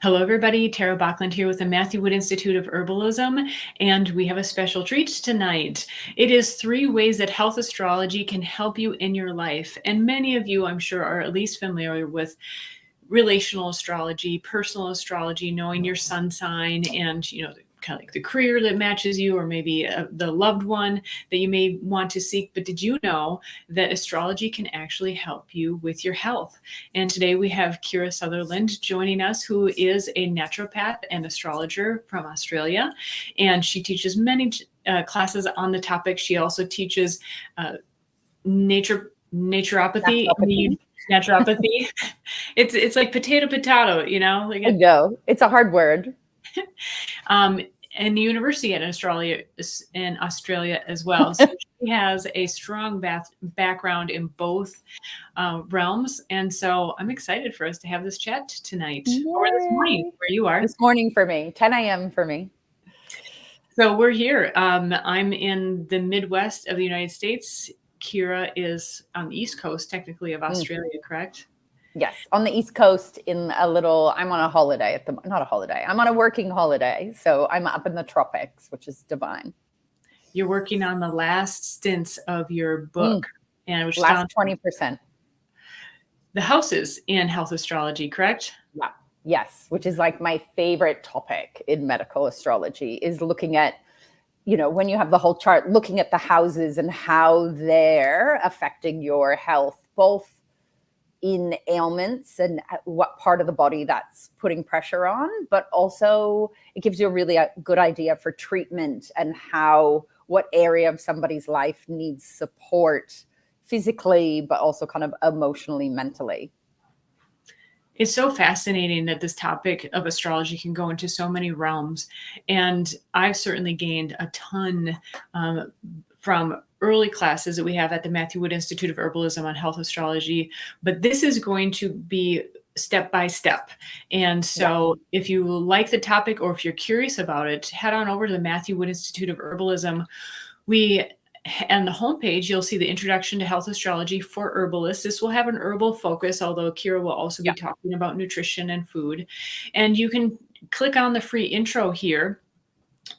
Hello, everybody. Tara Bachland here with the Matthew Wood Institute of Herbalism, and we have a special treat tonight. It is 3 ways that health astrology can help you in your life. And many of you, I'm sure, are at least familiar with relational astrology, personal astrology, knowing your sun sign and, kind of like the career that matches you, or maybe the loved one that you may want to seek. But did you know that astrology can actually help you with your health? And today we have Kira Sutherland joining us, who is a naturopath and astrologer from Australia. And she teaches many classes on the topic. She also teaches naturopathy. Naturopathy. It's like potato, like I know. It's a hard word. And the university in Australia as well. So she has a strong background in both realms. And so I'm excited for us to have this chat tonight. Yay. Or this morning, where you are. This morning for me, 10 a.m. for me. So we're here. I'm in the Midwest of the United States. Kira is on the East Coast, technically, of Australia, correct? Yes, on the East Coast I'm on a holiday not a holiday. I'm on a working holiday. So I'm up in the tropics, which is divine. You're working on the last stints of your book. And which last 20%. The houses in health astrology, correct? Yeah. Yes, which is like my favorite topic in medical astrology, is looking at, when you have the whole chart, looking at the houses and how they're affecting your health, both in ailments and what part of the body that's putting pressure on, but also it gives you a really good idea for treatment and what area of somebody's life needs support physically, but also kind of emotionally, mentally. It's so fascinating that this topic of astrology can go into so many realms. And I've certainly gained a ton from early classes that we have at the Matthew Wood Institute of Herbalism on health astrology. But this is going to be step by step. And so if you like the topic, or if you're curious about it, head on over to the Matthew Wood Institute of Herbalism. On the homepage, you'll see the introduction to health astrology for herbalists. This will have an herbal focus, although Kira will also be talking about nutrition and food. And you can click on the free intro here,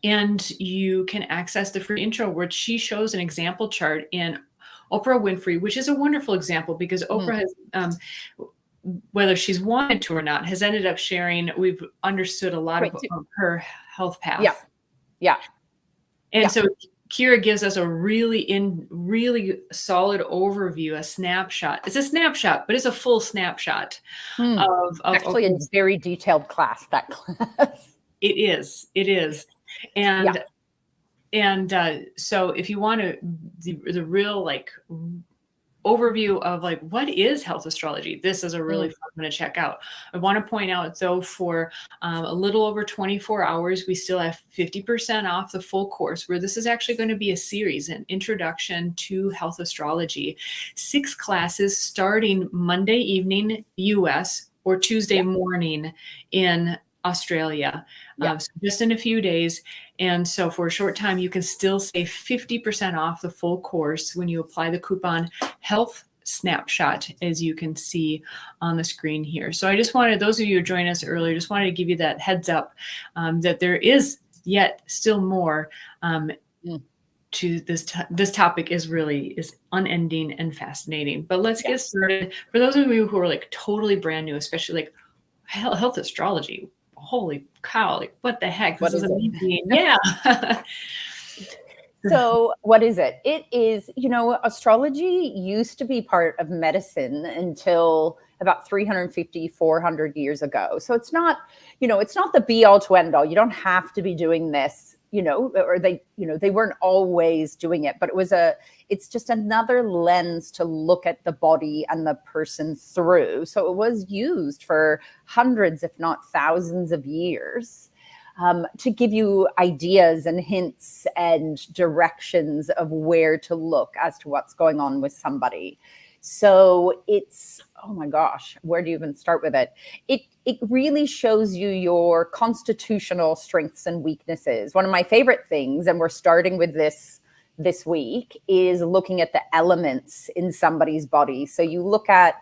and you can access the free intro where she shows an example chart in Oprah Winfrey, which is a wonderful example because Oprah has, whether she's wanted to or not, has ended up sharing. We've understood a lot of her health path. Yeah. And so Kira gives us a really solid overview, a snapshot. It's a snapshot, but it's a full snapshot of actually a very detailed class, that class. It is. And so if you want the real overview of what is health astrology, this is a really fun one to check out. I want to point out, though, for a little over 24 hours, we still have 50% off the full course, where this is actually going to be a series, an introduction to health astrology. 6 classes starting Monday evening US or Tuesday morning in Australia. So just in a few days. And so for a short time, you can still save 50% off the full course when you apply the coupon Health Snapshot, as you can see on the screen here. So I just wanted, those of you who joined us earlier, just wanted to give you that heads up that there is yet still more to this topic is unending and fascinating. But let's get started. For those of you who are totally brand new, especially health astrology, holy cow, what the heck? This is amazing. Yeah. So what is it? It is, astrology used to be part of medicine until about 350, 400 years ago. So it's not, it's not the be all to end all. You don't have to be doing this, or they weren't always doing it, but it's just another lens to look at the body and the person through. So it was used for hundreds, if not thousands of years. To give you ideas and hints and directions of where to look as to what's going on with somebody. So it's, oh my gosh, where do you even start with it? It really shows you your constitutional strengths and weaknesses. One of my favorite things, and we're starting with this week, is looking at the elements in somebody's body. So you look at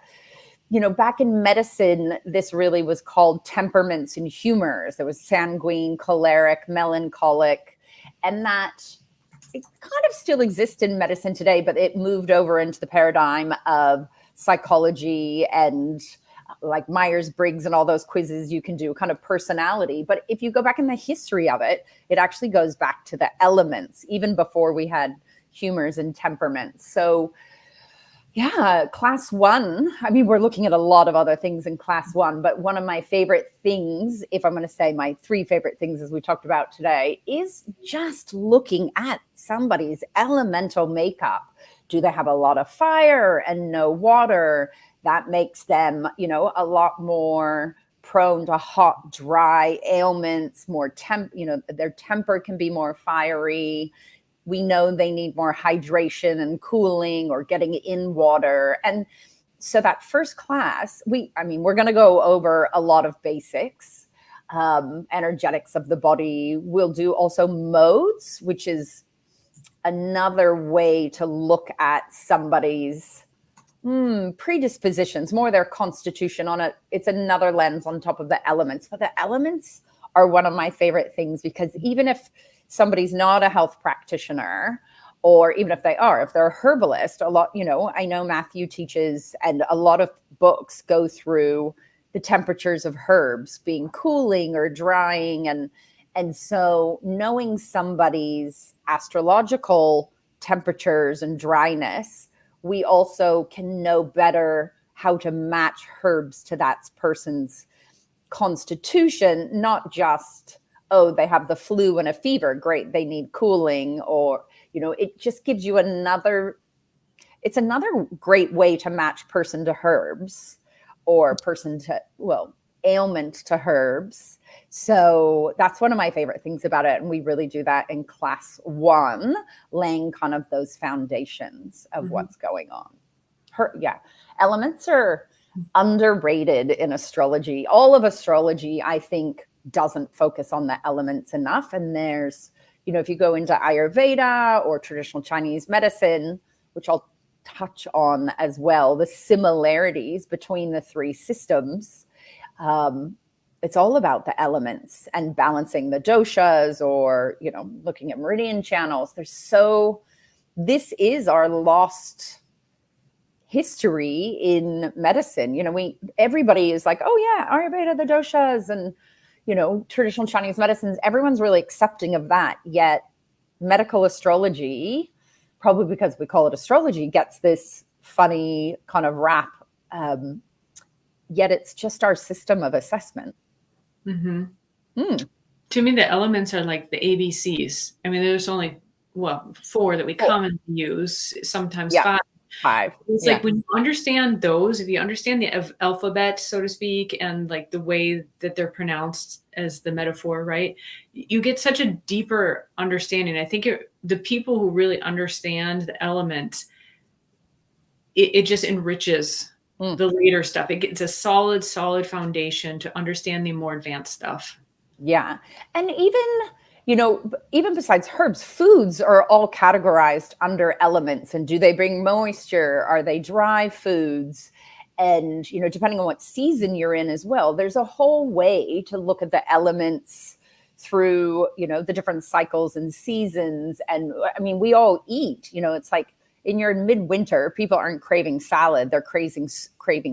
back in medicine, this really was called temperaments and humors. There was sanguine, choleric, melancholic, and that it kind of still exists in medicine today, but it moved over into the paradigm of psychology and like Myers-Briggs and all those quizzes you can do, kind of personality. But if you go back in the history of it, it actually goes back to the elements, even before we had humors and temperaments. So yeah, class one. I mean, we're looking at a lot of other things in class one, but one of my favorite things, if I'm going to say my 3 favorite things as we talked about today, is just looking at somebody's elemental makeup. Do they have a lot of fire and no water? That makes them, a lot more prone to hot, dry ailments, more their temper can be more fiery. We know they need more hydration and cooling or getting in water. And so that first class, we're going to go over a lot of basics, energetics of the body. We'll do also modes, which is another way to look at somebody's predispositions, more their constitution on it. It's another lens on top of the elements. But the elements are one of my favorite things, because even if somebody's not a health practitioner, or even if they're a herbalist, a lot, I know Matthew teaches, and a lot of books go through the temperatures of herbs being cooling or drying. And so knowing somebody's astrological temperatures and dryness, we also can know better how to match herbs to that person's constitution, not just, oh, they have the flu and a fever, great, they need cooling, or, it just gives you another great way to match person to herbs, or ailment to herbs. So that's one of my favorite things about it. And we really do that in class one, laying kind of those foundations of what's going on. Elements are underrated in astrology. All of astrology, I think, doesn't focus on the elements enough. And there's, if you go into Ayurveda or traditional Chinese medicine, which I'll touch on as well, the similarities between the 3 systems, it's all about the elements and balancing the doshas, or, looking at meridian channels. This is our lost history in medicine. Everybody is like, oh yeah, Ayurveda, the doshas, and traditional Chinese medicines, everyone's really accepting of that. Yet medical astrology, probably because we call it astrology, gets this funny kind of rap. Yet it's just our system of assessment. To me, the elements are like the ABCs. I mean, there's only 4 that we commonly use, sometimes 5. It's like when you understand those, if you understand the alphabet, so to speak, and like the way that they're pronounced as the metaphor, right? You get such a deeper understanding. I think the people who really understand the elements, it just enriches the later stuff. It's a solid foundation to understand the more advanced stuff. Yeah. And even besides herbs, foods are all categorized under elements. And do they bring moisture? Are they dry foods? And, depending on what season you're in as well, there's a whole way to look at the elements through, the different cycles and seasons. And I mean, we all eat, it's like in your midwinter, people aren't craving salad. They're craving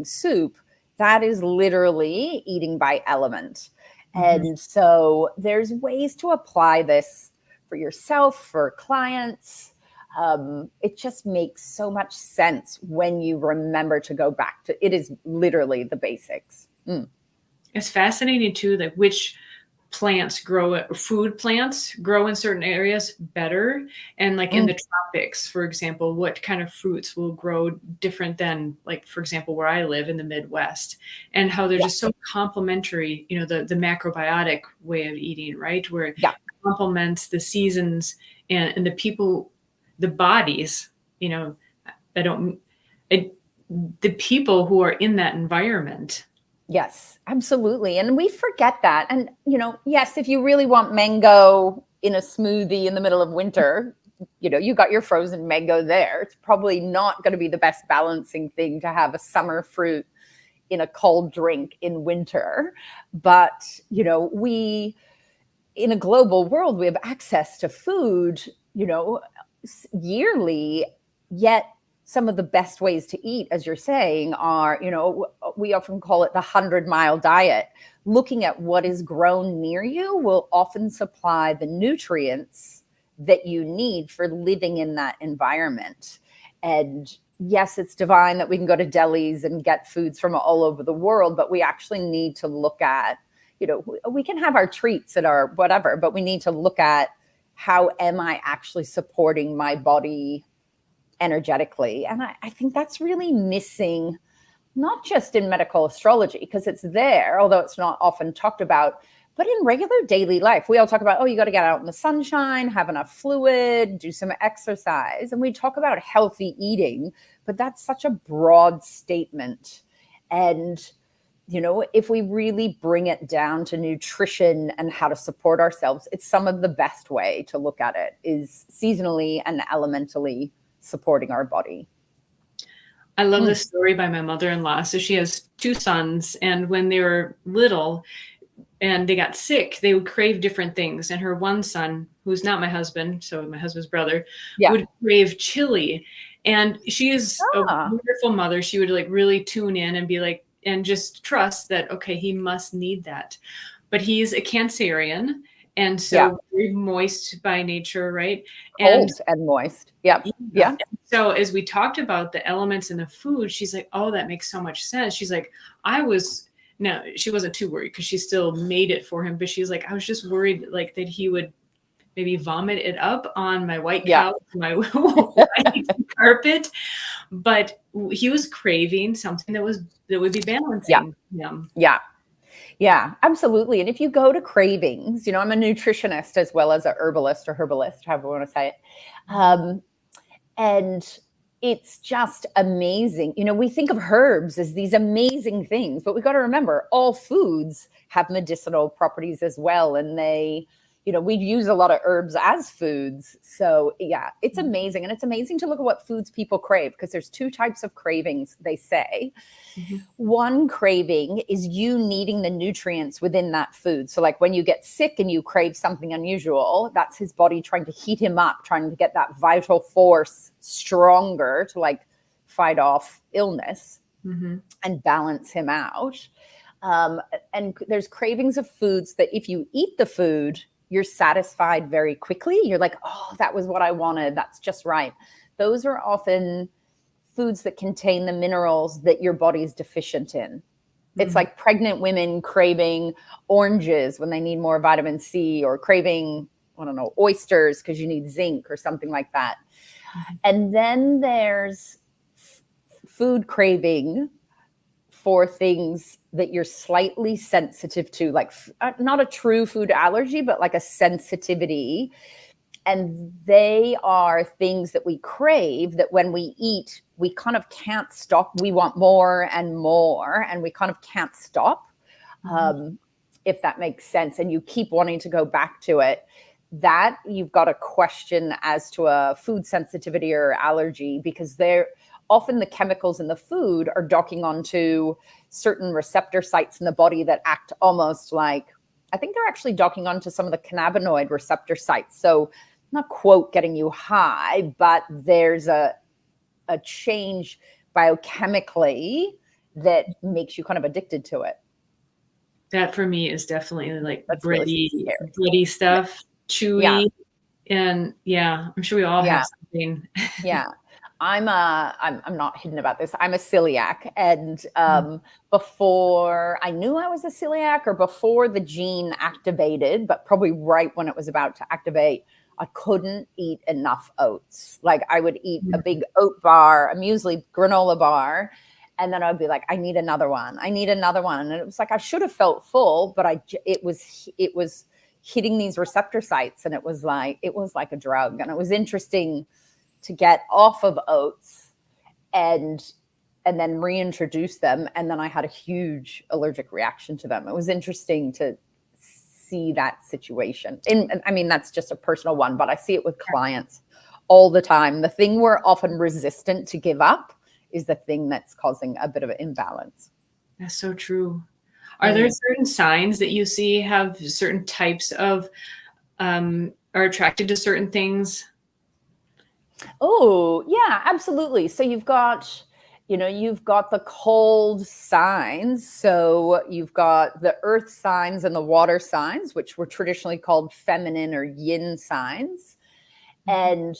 soup. That is literally eating by element. And so there's ways to apply this for yourself, for clients. It just makes so much sense when you remember to go back to, it is literally the basics. It's fascinating too, like which food plants grow in certain areas better. And like in the tropics, for example, what kind of fruits will grow different than, like, for example, where I live in the Midwest, and how they're just so complementary, the macrobiotic way of eating, right? Where it complements the seasons and the people, the bodies, the people who are in that environment. Yes, absolutely. And we forget that. And, yes, if you really want mango in a smoothie in the middle of winter, you got your frozen mango there. It's probably not going to be the best balancing thing to have a summer fruit in a cold drink in winter. But, you know, in a global world, we have access to food, you know, yearly, yet some of the best ways to eat, as you're saying, are, you know, we often call it the 100-mile diet. Looking at what is grown near you will often supply the nutrients that you need for living in that environment. And yes, it's divine that we can go to delis and get foods from all over the world, but we actually need to look at, you know, we can have our treats at our whatever, but we need to look at how am I actually supporting my body energetically. And I think that's really missing, not just in medical astrology, because it's there, although it's not often talked about, but in regular daily life. We all talk about, oh, you got to get out in the sunshine, have enough fluid, do some exercise. And we talk about healthy eating, but that's such a broad statement. And, you know, if we really bring it down to nutrition and how to support ourselves, it's some of the best way to look at it is seasonally and elementally supporting our body. I love this story by my mother-in-law. So she has 2 sons, and when they were little and they got sick, they would crave different things. And her one son, who's not my husband, so my husband's brother, would crave chili. And she is a wonderful mother. She would like really tune in and be like, and just trust that, okay, he must need that. But he's a Cancerian, and so very moist by nature, right? Cold and moist. Yeah. So as we talked about the elements in the food, she's like, oh, that makes so much sense. She's like, no, she wasn't too worried because she still made it for him. But she's like, I was just worried like that he would maybe vomit it up on my white couch, my white carpet. But he was craving something that would be balancing him. Yeah, absolutely. And if you go to cravings, you know, I'm a nutritionist as well as a herbalist or herbalist, however you want to say it. And it's just amazing. You know, we think of herbs as these amazing things, but we've got to remember all foods have medicinal properties as well. And they, you know, we use a lot of herbs as foods. So yeah, it's amazing. And it's amazing to look at what foods people crave, because there's 2 types of cravings, they say. One craving is you needing the nutrients within that food. So like when you get sick and you crave something unusual, that's his body trying to heat him up, trying to get that vital force stronger to like fight off illness and balance him out. And there's cravings of foods that if you eat the food, you're satisfied very quickly. You're like, oh, that was what I wanted. That's just right. Those are often foods that contain the minerals that your body is deficient in. It's like pregnant women craving oranges when they need more vitamin C, or craving, I don't know, oysters because you need zinc or something like that. And then there's food craving for things that you're slightly sensitive to, like not a true food allergy, but like a sensitivity. And they are things that we crave that when we eat, we kind of can't stop. We want more and more, and we kind of can't stop, if that makes sense. And you keep wanting to go back to it. That you've got a question as to a food sensitivity or allergy, because they're often the chemicals in the food are docking onto certain receptor sites in the body that act almost like, I think they're actually docking onto some of the cannabinoid receptor sites. So not quote getting you high, but there's a change biochemically that makes you kind of addicted to it. That for me is definitely like bready stuff, chewy. And I'm sure we all have something. I'm not hidden about this. I'm a celiac. And before I knew I was a celiac, or before the gene activated, but probably right when it was about to activate, I couldn't eat enough oats. Like I would eat a big oat bar, a muesli granola bar, and then I'd be like, I need another one. I need another one. And it was like, I should have felt full, but it was hitting these receptor sites, and it was like a drug. And it was interesting to get off of oats and then reintroduce them. And then I had a huge allergic reaction to them. It was interesting to see that situation. And I mean, that's just a personal one, but I see it with clients all the time. The thing we're often resistant to give up is the thing that's causing a bit of an imbalance. That's so true. Are there certain signs that you see have certain types of are attracted to certain things? Oh, yeah, absolutely. So you've got, you've got the cold signs. So you've got the earth signs and the water signs, which were traditionally called feminine or yin signs. And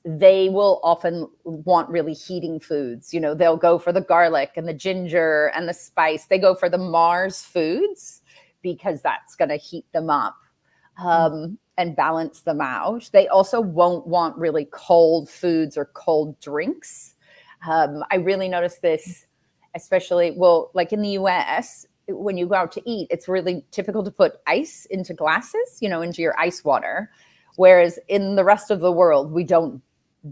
they will often want really heating foods. They'll go for the garlic and the ginger and the spice. They go for the Mars foods because that's going to heat them up. And balance them out. They also won't want really cold foods or cold drinks. I really noticed this, especially, well, like in the US, when you go out to eat, it's really typical to put ice into glasses, into your ice water. Whereas in the rest of the world, we don't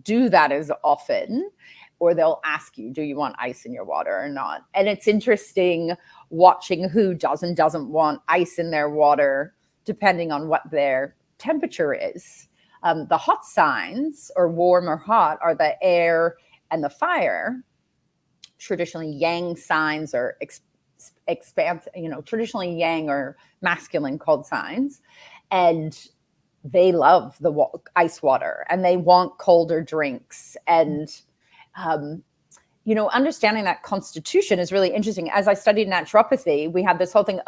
do that as often, or they'll ask you, do you want ice in your water or not? And it's interesting watching who does and doesn't want ice in their water, depending on what their temperature is. The hot signs, or warm or hot, are the air and the fire. Traditionally, yang signs are traditionally yang or masculine called signs. And they love the ice water and they want colder drinks. And understanding that constitution is really interesting. As I studied naturopathy, we had this whole thing,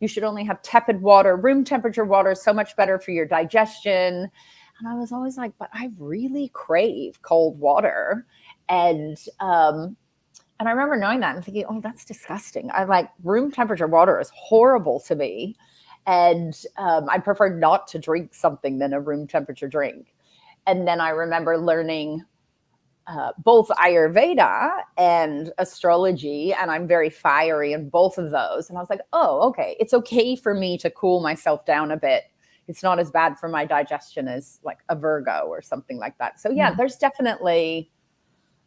you should only have tepid water, room temperature water is so much better for your digestion. And I was always like, but I really crave cold water. And I remember knowing that and thinking, that's disgusting. I like room temperature water is horrible to me. And I prefer not to drink something than a room temperature drink. And then I remember learning both Ayurveda and astrology, and I'm very fiery in both of those. And I was like, okay, it's okay for me to cool myself down a bit. It's not as bad for my digestion as like a Virgo or something like that. So yeah, there's definitely,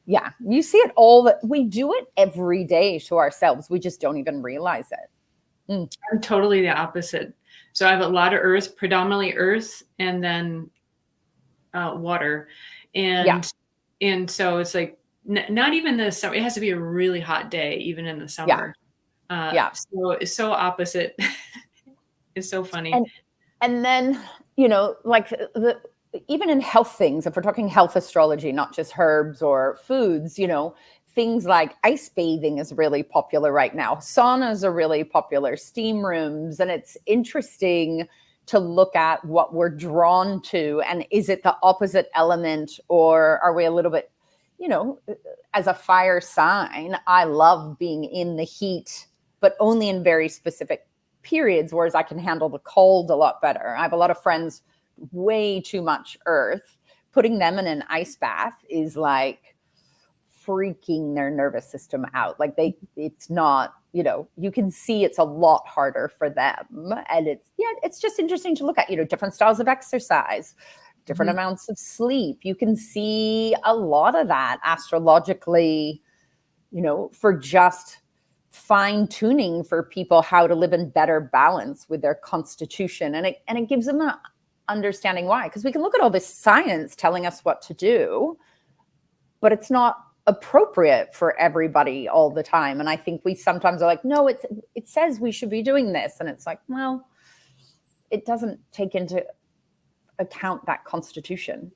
you see it all, that we do it every day to ourselves. We just don't even realize it. I'm totally the opposite. So I have a lot of earth, predominantly earth, and then water. And so it's like, not even the summer. It has to be a really hot day, even in the summer. So it's so opposite. It's so funny. And then, like even in health things, if we're talking health astrology, not just herbs or foods, things like ice bathing is really popular right now. Saunas are really popular, steam rooms. And it's interesting to look at what we're drawn to. And is it the opposite element, or are we a little bit, as a fire sign, I love being in the heat, but only in very specific periods, whereas I can handle the cold a lot better. I have a lot of friends, way too much earth. Putting them in an ice bath is like freaking their nervous system out. Like it's not, you can see it's a lot harder for them. And it's just interesting to look at, different styles of exercise, different amounts of sleep. You can see a lot of that astrologically, for just fine tuning for people how to live in better balance with their constitution. And it gives them an understanding why, because we can look at all this science telling us what to do, but it's not appropriate for everybody all the time. And I think we sometimes are like, no, it says we should be doing this. And it's like, well, it doesn't take into account that constitution.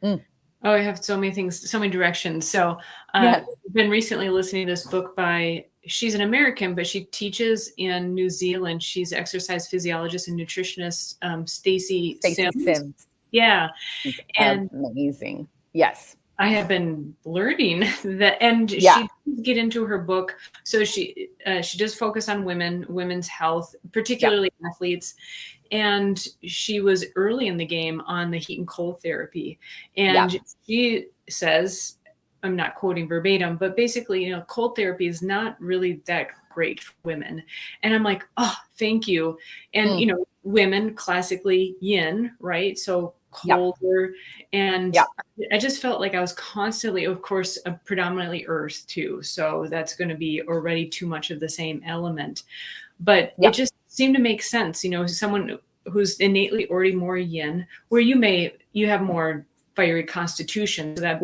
Oh, I have so many things, so many directions. So I've been recently listening to this book by, she's an American, but she teaches in New Zealand. She's exercise physiologist and nutritionist, Stacey Sims. Yeah. And amazing. Yes. I have been learning that, and she does get into her book. So she does focus on women's health, particularly athletes. And she was early in the game on the heat and cold therapy. And she says, I'm not quoting verbatim, but basically, cold therapy is not really that great for women. And I'm like, oh, thank you. And, women classically yin, right? So colder. And I just felt like I was constantly, of course, predominantly earth too. So that's going to be already too much of the same element. But it just seemed to make sense, someone who's innately already more yin, where you have more fiery constitution. So that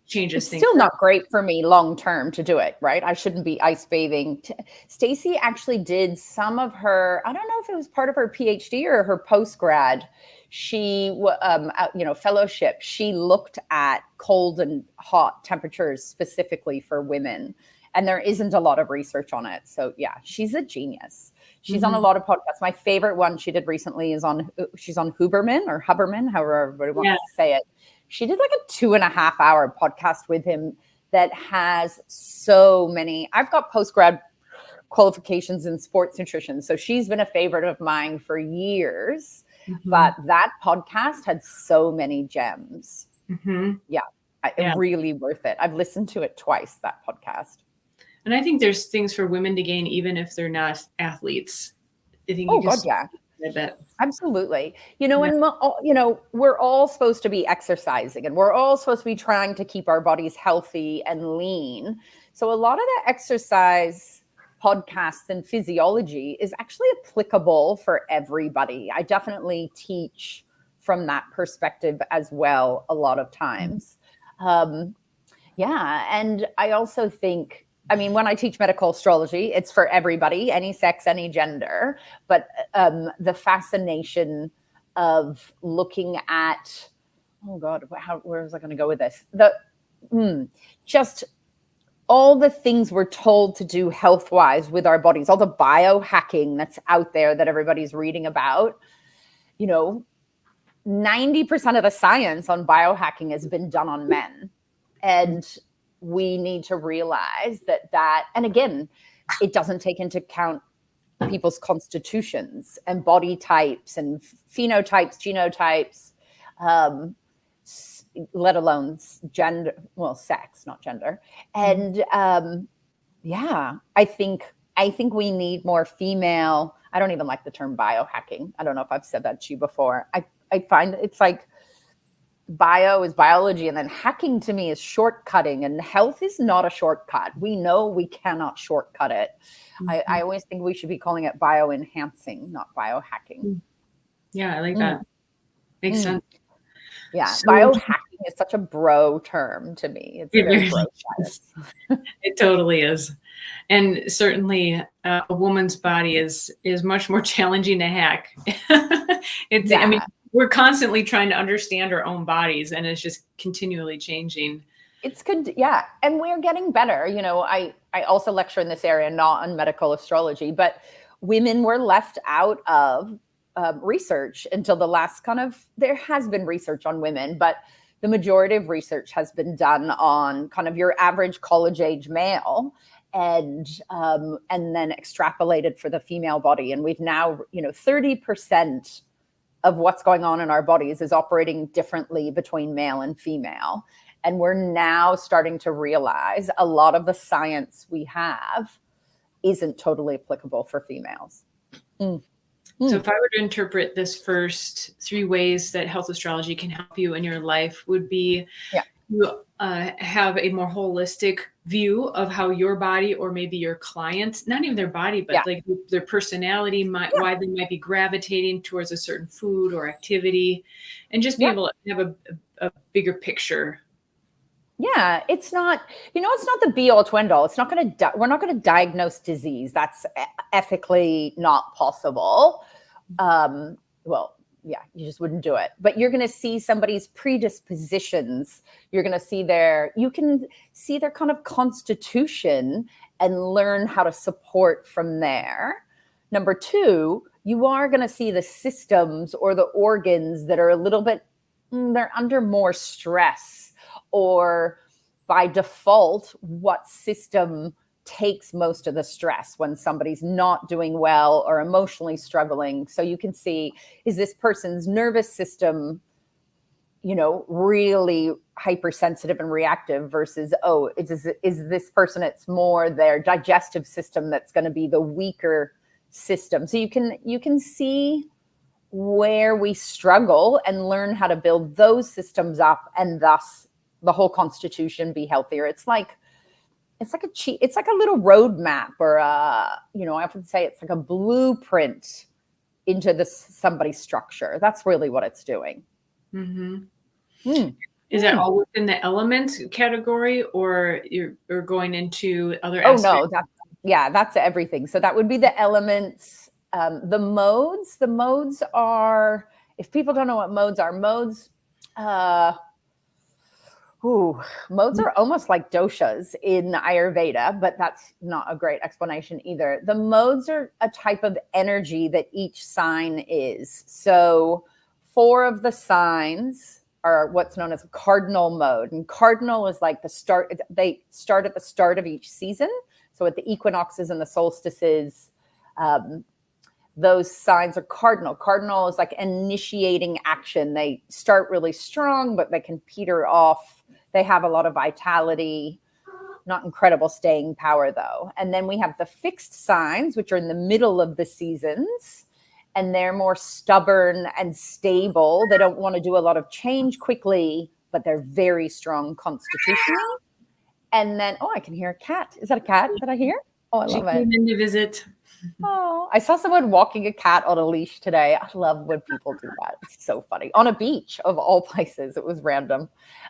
changes It's things. still not great for me long term to do it, right? I shouldn't be ice bathing. Stacey actually did some of her, I don't know if it was part of her PhD or her post grad. She, fellowship. She looked at cold and hot temperatures specifically for women, and there isn't a lot of research on it. So yeah, she's a genius. She's on a lot of podcasts. My favorite one she did recently is she's on Huberman, however everybody wants to say it. She did like a 2.5-hour podcast with him that has so many. I've got post-grad qualifications in sports nutrition, so she's been a favorite of mine for years. But that podcast had so many gems. Yeah, really worth it. I've listened to it twice, that podcast. And I think there's things for women to gain, even if they're not athletes. I think I bet. Absolutely. And we're all supposed to be exercising, and we're all supposed to be trying to keep our bodies healthy and lean. So a lot of the exercise podcasts and physiology is actually applicable for everybody. I definitely teach from that perspective as well a lot of times. And I also think, when I teach medical astrology, it's for everybody, any sex, any gender. But the fascination of looking at, where was I going to go with this? Just all the things we're told to do health-wise with our bodies, all the biohacking that's out there that everybody's reading about. 90% of the science on biohacking has been done on men. And we need to realize that, and again, it doesn't take into account people's constitutions and body types and phenotypes, genotypes, let alone gender, sex, not gender. And I think we need more female. I don't even like the term biohacking. I don't know if I've said that to you before. I find it's like, bio is biology, and then hacking to me is shortcutting, and health is not a shortcut. We know we cannot shortcut it. I always think we should be calling it bioenhancing, not biohacking. Yeah, I like that. Makes sense. Yeah, so, biohacking is such a bro term to me. It's very bro. It totally is. And certainly a woman's body is much more challenging to hack. We're constantly trying to understand our own bodies, and it's just continually changing. It's good. Yeah. And we're getting better. I also lecture in this area, not on medical astrology, but women were left out of research until the last there has been research on women, but the majority of research has been done on kind of your average college age male, and then extrapolated for the female body. And we've now, 30% of what's going on in our bodies is operating differently between male and female. And we're now starting to realize a lot of the science we have isn't totally applicable for females. So if I were to interpret this first 3 ways that health astrology can help you in your life, would be you have a more holistic view of how your body, or maybe your client, not even their body, but like their personality, why they might be gravitating towards a certain food or activity, and just be able to have a bigger picture. Yeah, it's not, it's not the be all to end all. It's not going to, we're not going to diagnose disease. That's ethically not possible. You just wouldn't do it. But you're going to see somebody's predispositions. You're going to see you can see their kind of constitution and learn how to support from there. Number 2, you are going to see the systems or the organs that are a little bit, they're under more stress, or by default, what system takes most of the stress when somebody's not doing well or emotionally struggling. So you can see, is this person's nervous system, really hypersensitive and reactive, versus, is this person, it's more their digestive system that's going to be the weaker system. So you can see where we struggle and learn how to build those systems up, and thus the whole constitution be healthier. It's like a little roadmap, or I often say it's like a blueprint into somebody's structure. That's really what it's doing. Is that all within the elements category, or you're going into other Oh aspects? no, that's everything. So that would be the elements. The modes are, if people don't know what modes are, uh, modes are almost like doshas in Ayurveda, but that's not a great explanation either. The modes are a type of energy that each sign is. So 4 of the signs are what's known as a cardinal mode. And cardinal is like they start at the start of each season. So at the equinoxes and the solstices, those signs are cardinal. Cardinal is like initiating action. They start really strong, but they can peter off. They have a lot of vitality, not incredible staying power though. And then we have the fixed signs, which are in the middle of the seasons, and they're more stubborn and stable. They don't want to do a lot of change quickly, but they're very strong constitutionally. And then, I can hear a cat. Is that a cat that I hear? Oh, I love it. She came in to visit. Oh, I saw someone walking a cat on a leash today. I love when people do that. It's so funny. On a beach of all places. It was random.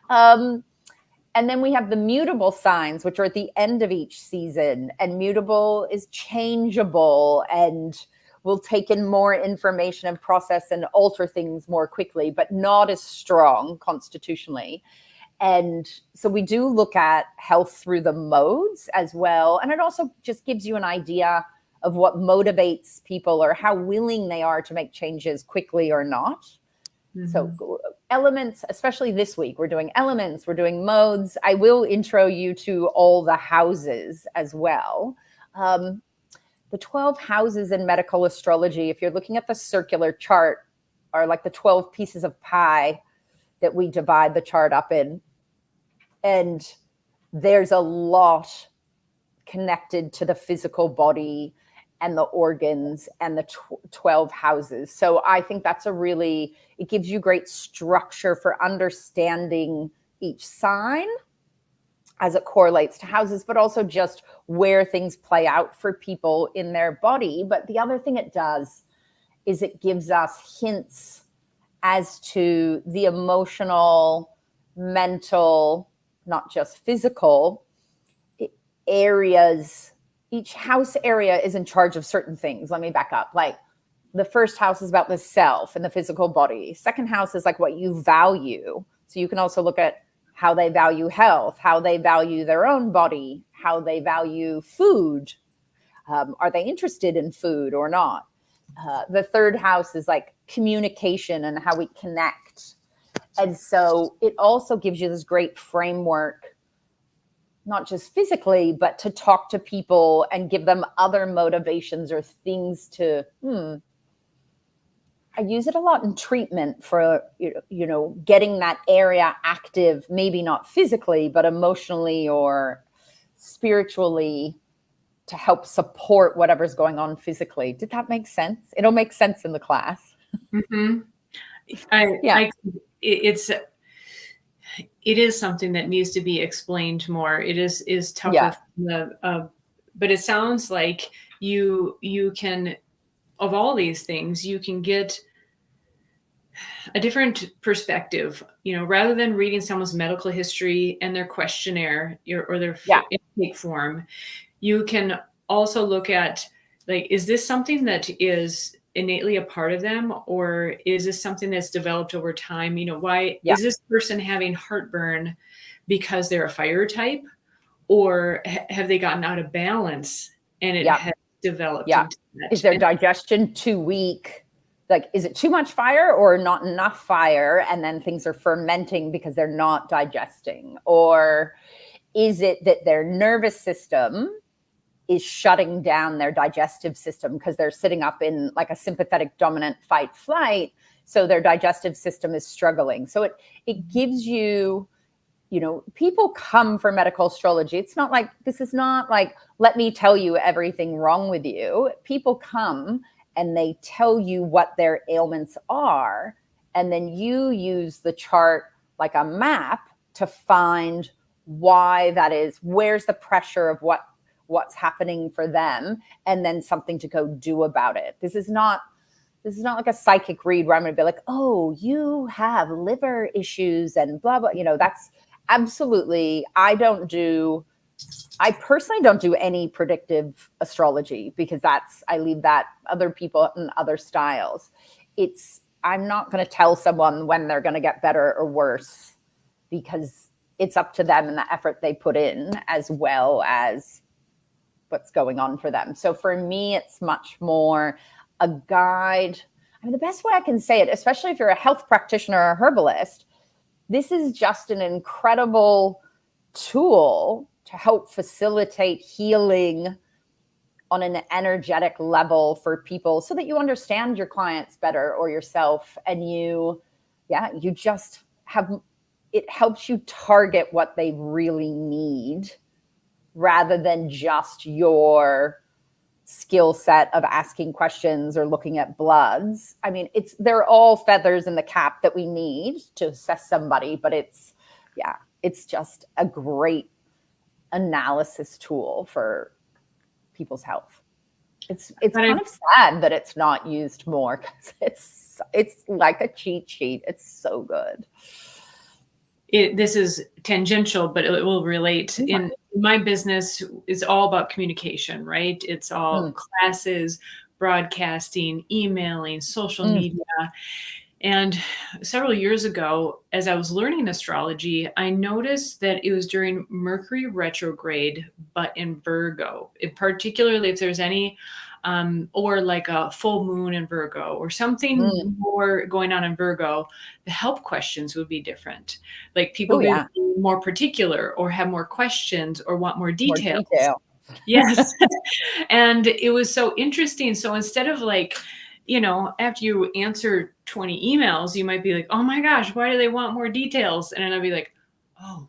And then we have the mutable signs, which are at the end of each season. And mutable is changeable and will take in more information and process and alter things more quickly, but not as strong constitutionally. And so we do look at health through the modes as well. And it also just gives you an idea of what motivates people or how willing they are to make changes quickly or not. Mm-hmm. So elements, especially this week, we're doing elements, we're doing modes. I will intro you to all the houses as well. The 12 houses in medical astrology, if you're looking at the circular chart, are like the 12 pieces of pie that we divide the chart up in. And there's a lot connected to the physical body and the organs and the 12 houses. So I think that's it gives you great structure for understanding each sign as it correlates to houses, but also just where things play out for people in their body. But the other thing it does is it gives us hints as to the emotional, mental, not just physical areas. Each house area is in charge of certain things. Let me back up. Like the first house is about the self and the physical body. Second house is like what you value. So you can also look at how they value health, how they value their own body, how they value food. Are they interested in food or not? The third house is like communication and how we connect. And so it also gives you this great framework, not just physically, but to talk to people and give them other motivations or things to, I use it a lot in treatment for, getting that area active, maybe not physically, but emotionally or spiritually to help support whatever's going on physically. Did that make sense? It'll make sense in the class. Mm-hmm. It is something that needs to be explained more. It is tough. Yeah. But it sounds like you can, of all these things, you can get a different perspective, rather than reading someone's medical history and their questionnaire or their intake form. You can also look at, like, is this something that is innately a part of them, or is this something that's developed over time? Why is this person having heartburn because they're a fire type, or have they gotten out of balance and it has developed into that? Is their digestion too weak? Like, is it too much fire or not enough fire? And then things are fermenting because they're not digesting. Or is it that their nervous system is shutting down their digestive system because they're sitting up in like a sympathetic dominant fight flight? So their digestive system is struggling. So it gives you, people come for medical astrology. This is not like, let me tell you everything wrong with you. People come and they tell you what their ailments are. And then you use the chart like a map to find why that is, where's the pressure of what's happening for them, and then something to go do about it. This is not This is not like a psychic read where I'm going to be like, oh, you have liver issues and blah, blah. That's absolutely, I personally don't do any predictive astrology because I leave that other people and other styles. I'm not going to tell someone when they're going to get better or worse because it's up to them and the effort they put in as well as what's going on for them. So for me, it's much more a guide. I mean, the best way I can say it, especially if you're a health practitioner or a herbalist, this is just an incredible tool to help facilitate healing on an energetic level for people so that you understand your clients better or yourself. And you just have, it helps you target what they really need rather than just your skill set of asking questions or looking at bloods. I mean, they're all feathers in the cap that we need to assess somebody, but it's just a great analysis tool for people's health. It's kind of sad that it's not used more because it's like a cheat sheet. It's so good. This is tangential, but it will relate. In my business, it's all about communication, right? It's all classes, broadcasting, emailing, social media. And several years ago, as I was learning astrology, I noticed that it was during Mercury retrograde, but in Virgo, particularly if there's any, or like a full moon in Virgo or something more going on in Virgo, the help questions would be different. Like people would be more particular or have more questions or want more details. Yes. And it was so interesting. So instead of like, after you answer 20 emails, you might be like, oh my gosh, why do they want more details? And then I'll be like, oh,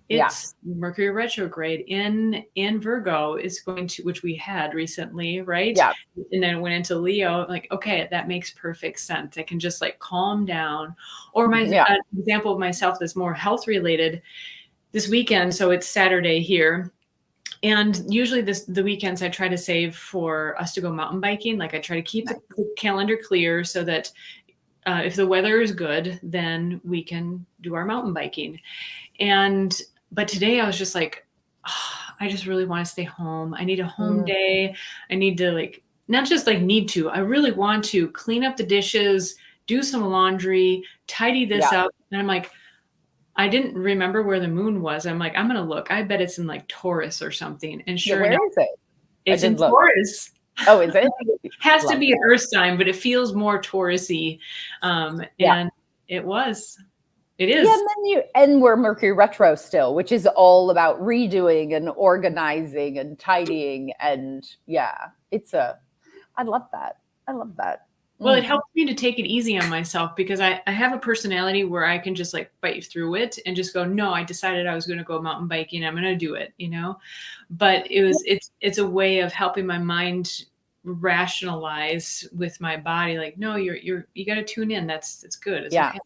it's Mercury retrograde in Virgo is going to, which we had recently, right? Yeah. And then went into Leo, like, okay, that makes perfect sense. I can just like calm down. Or my example of myself that's more health related this weekend. So it's Saturday here. And usually the weekends I try to save for us to go mountain biking. Like I try to keep the calendar clear so that if the weather is good, then we can do our mountain biking. But today I was just like, I just really want to stay home. I need a home day. I need to not just need to, I really want to clean up the dishes, do some laundry, tidy this up. And I'm like, I didn't remember where the moon was. I'm like, I'm going to look. I bet it's in Taurus or something. And sure enough, is it? It's in Taurus. Oh, is it? Has to be an earth sign, but it feels more Taurus-y. And it was. It is. Yeah, and we're Mercury retro still, which is all about redoing and organizing and tidying. And I love that. I love that. Well, it helps me to take it easy on myself because I have a personality where I can just fight through it and just go, no, I decided I was going to go mountain biking. I'm going to do it, but it's a way of helping my mind rationalize with my body. Like, no, you got to tune in. It's good. It's okay.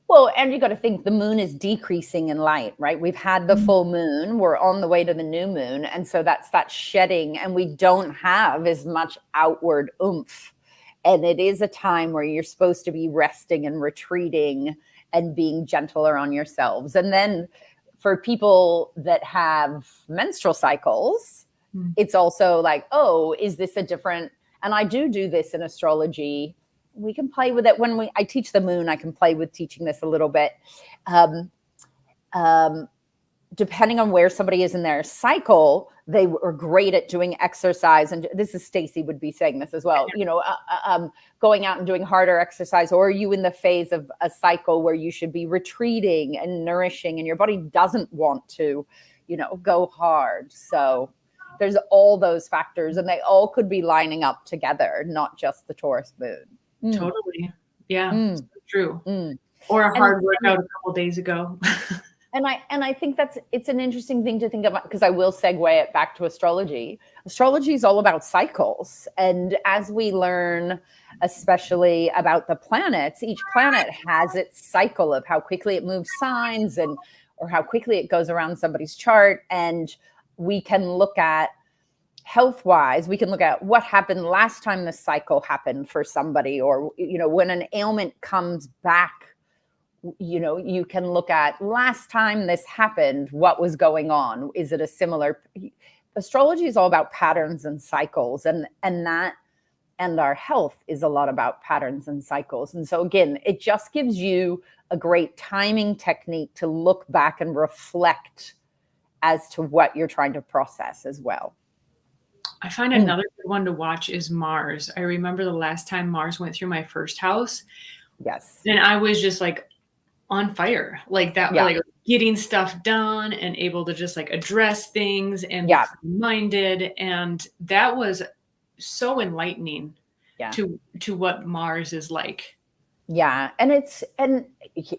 Well, and you got to think the moon is decreasing in light, right? We've had the full moon. We're on the way to the new moon. And so that's that shedding, and we don't have as much outward oomph. And it is a time where you're supposed to be resting and retreating and being gentler on yourselves. And then for people that have menstrual cycles, it's also like, oh, is this a different, and I do this in astrology. We can play with it when I teach the moon. I can play with teaching this a little bit. Depending on where somebody is in their cycle, they were great at doing exercise. And this is Stacy would be saying this as well, going out and doing harder exercise, or are you in the phase of a cycle where you should be retreating and nourishing and your body doesn't want to, go hard. So there's all those factors and they all could be lining up together, not just the Taurus moon. Totally. Yeah. True. Or a hard workout a couple days ago. And I think it's an interesting thing to think about, because I will segue it back to astrology. Astrology is all about cycles. And as we learn, especially about the planets, each planet has its cycle of how quickly it moves signs or how quickly it goes around somebody's chart. And we can look at health-wise, we can look at what happened last time the cycle happened for somebody, or, when an ailment comes back, you can look at last time this happened, what was going on? Is it a similar? Astrology is all about patterns and cycles, and our health is a lot about patterns and cycles. And so again, it just gives you a great timing technique to look back and reflect as to what you're trying to process as well. I find another good one to watch is Mars. I remember the last time Mars went through my first house. Yes. And I was just like on fire, like that, like getting stuff done and able to just like address things and be minded. And that was so enlightening to what Mars is like. Yeah. And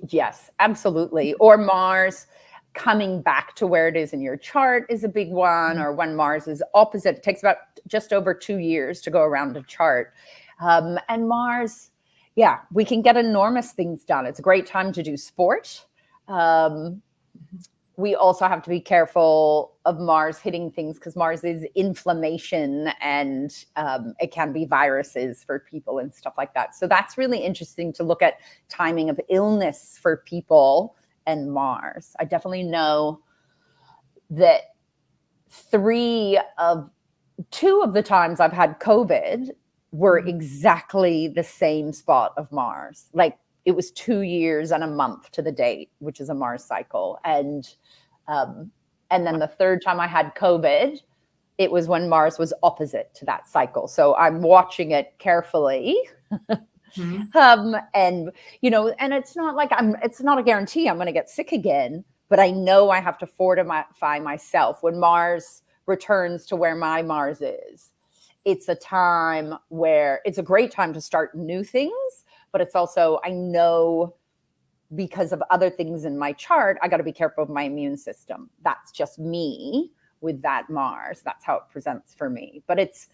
yes, absolutely. Or Mars coming back to where it is in your chart is a big one, or when Mars is opposite. It takes about just over 2 years to go around a chart. And Mars, we can get enormous things done. It's a great time to do sport. We also have to be careful of Mars hitting things, because Mars is inflammation, and it can be viruses for people and stuff like that. So that's really interesting to look at timing of illness for people and Mars. I definitely know that 2 of the times I've had COVID were exactly the same spot of Mars. Like, it was 2 years and a month to the date, which is a Mars cycle. And then the third time I had COVID, it was when Mars was opposite to that cycle. So I'm watching it carefully. And it's not like it's not a guarantee I'm going to get sick again, but I know I have to fortify myself. When Mars returns to where my Mars is, it's a time where it's a great time to start new things, but it's also, I know, because of other things in my chart, I got to be careful of my immune system. That's just me with that Mars. That's how it presents for me. But it's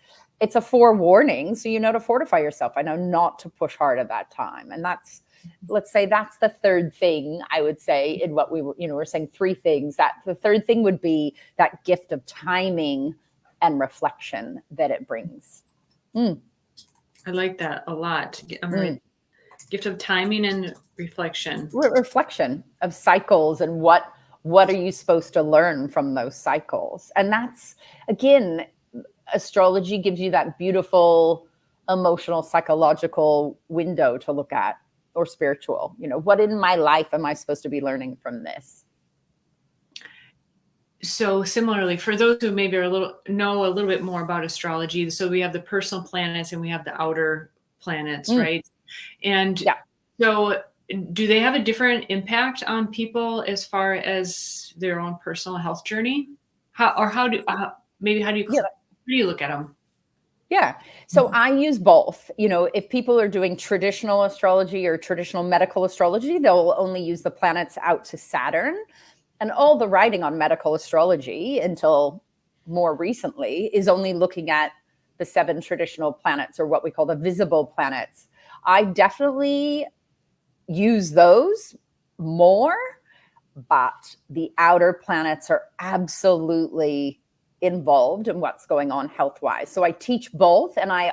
a forewarning, so to fortify yourself. I know not to push hard at that time. And let's say that's the third thing I would say in what we're saying 3 things. That the third thing would be that gift of timing and reflection that it brings. I like that a lot. Gift of timing and reflection. Reflection of cycles, and what are you supposed to learn from those cycles? And that's, again, astrology gives you that beautiful emotional, psychological window to look at, or spiritual. What in my life am I supposed to be learning from this? So similarly, for those who maybe know a little bit more about astrology, so we have the personal planets and we have the outer planets, right? And so do they have a different impact on people as far as their own personal health journey? How do you look at them? Yeah. So I use both. If people are doing traditional astrology or traditional medical astrology, they'll only use the planets out to Saturn. And all the writing on medical astrology until more recently is only looking at the 7 traditional planets, or what we call the visible planets. I definitely use those more, but the outer planets are absolutely involved in what's going on health-wise. So I teach both, and I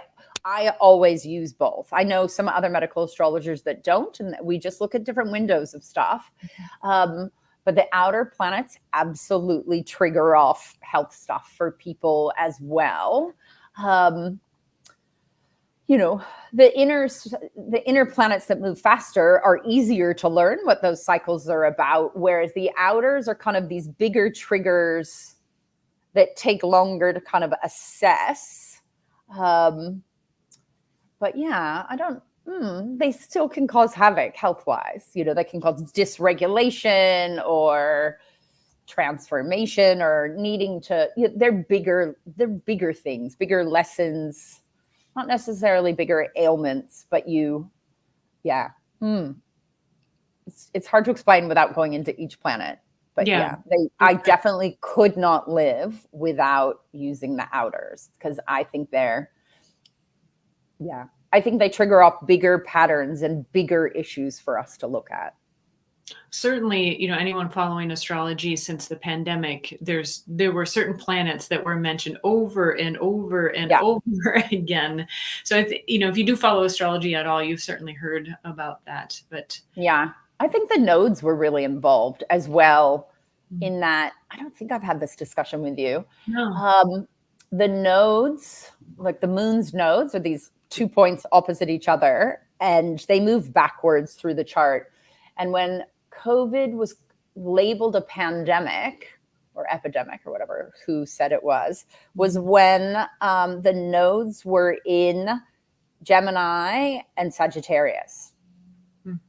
always use both. I know some other medical astrologers that don't, and we just look at different windows of stuff. But the outer planets absolutely trigger off health stuff for people as well. The inner planets that move faster are easier to learn what those cycles are about, whereas the outers are kind of these bigger triggers that take longer to kind of assess. But I don't. They still can cause havoc health-wise. They can cause dysregulation or transformation, or needing to. They're bigger things, bigger lessons, not necessarily bigger ailments, but it's hard to explain without going into each planet. But I definitely could not live without using the outers, because I think I think they trigger off bigger patterns and bigger issues for us to look at. Certainly, anyone following astrology since the pandemic, there were certain planets that were mentioned over and over and Yeah. over again. So if you do follow astrology at all, you've certainly heard about that. But Yeah. I think the nodes were really involved as well, mm, in that I don't think I've had this discussion with you. no. The nodes, like the moon's nodes, are these 2 points opposite each other, and they move backwards through the chart. And when COVID was labeled a pandemic or epidemic or whatever, who said it was when the nodes were in Gemini and Sagittarius. Mm.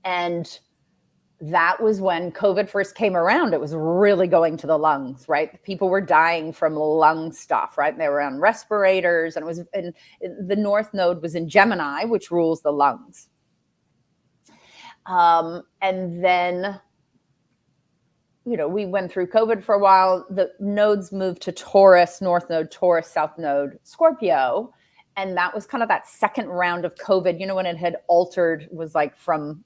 And that was when COVID first came around. It was really going to the lungs, right? People were dying from lung stuff, right? They were on respirators, and the North Node was in Gemini, which rules the lungs. And then, we went through COVID for a while. The nodes moved to Taurus, North Node, Taurus, South Node, Scorpio. And that was kind of that second round of COVID, when it had altered, was like from,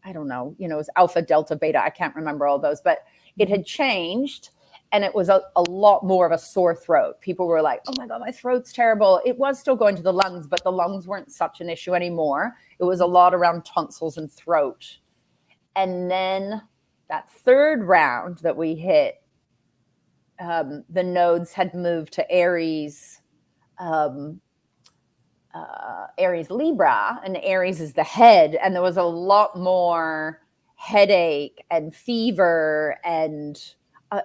I don't know, it was alpha, delta, beta. I can't remember all those, but it had changed, and it was a lot more of a sore throat. People were like, oh my God, my throat's terrible. It was still going to the lungs, but the lungs weren't such an issue anymore. It was a lot around tonsils and throat. And then that third round that we hit, the nodes had moved to Aries, Aries Libra, and Aries is the head, and there was a lot more headache and fever, and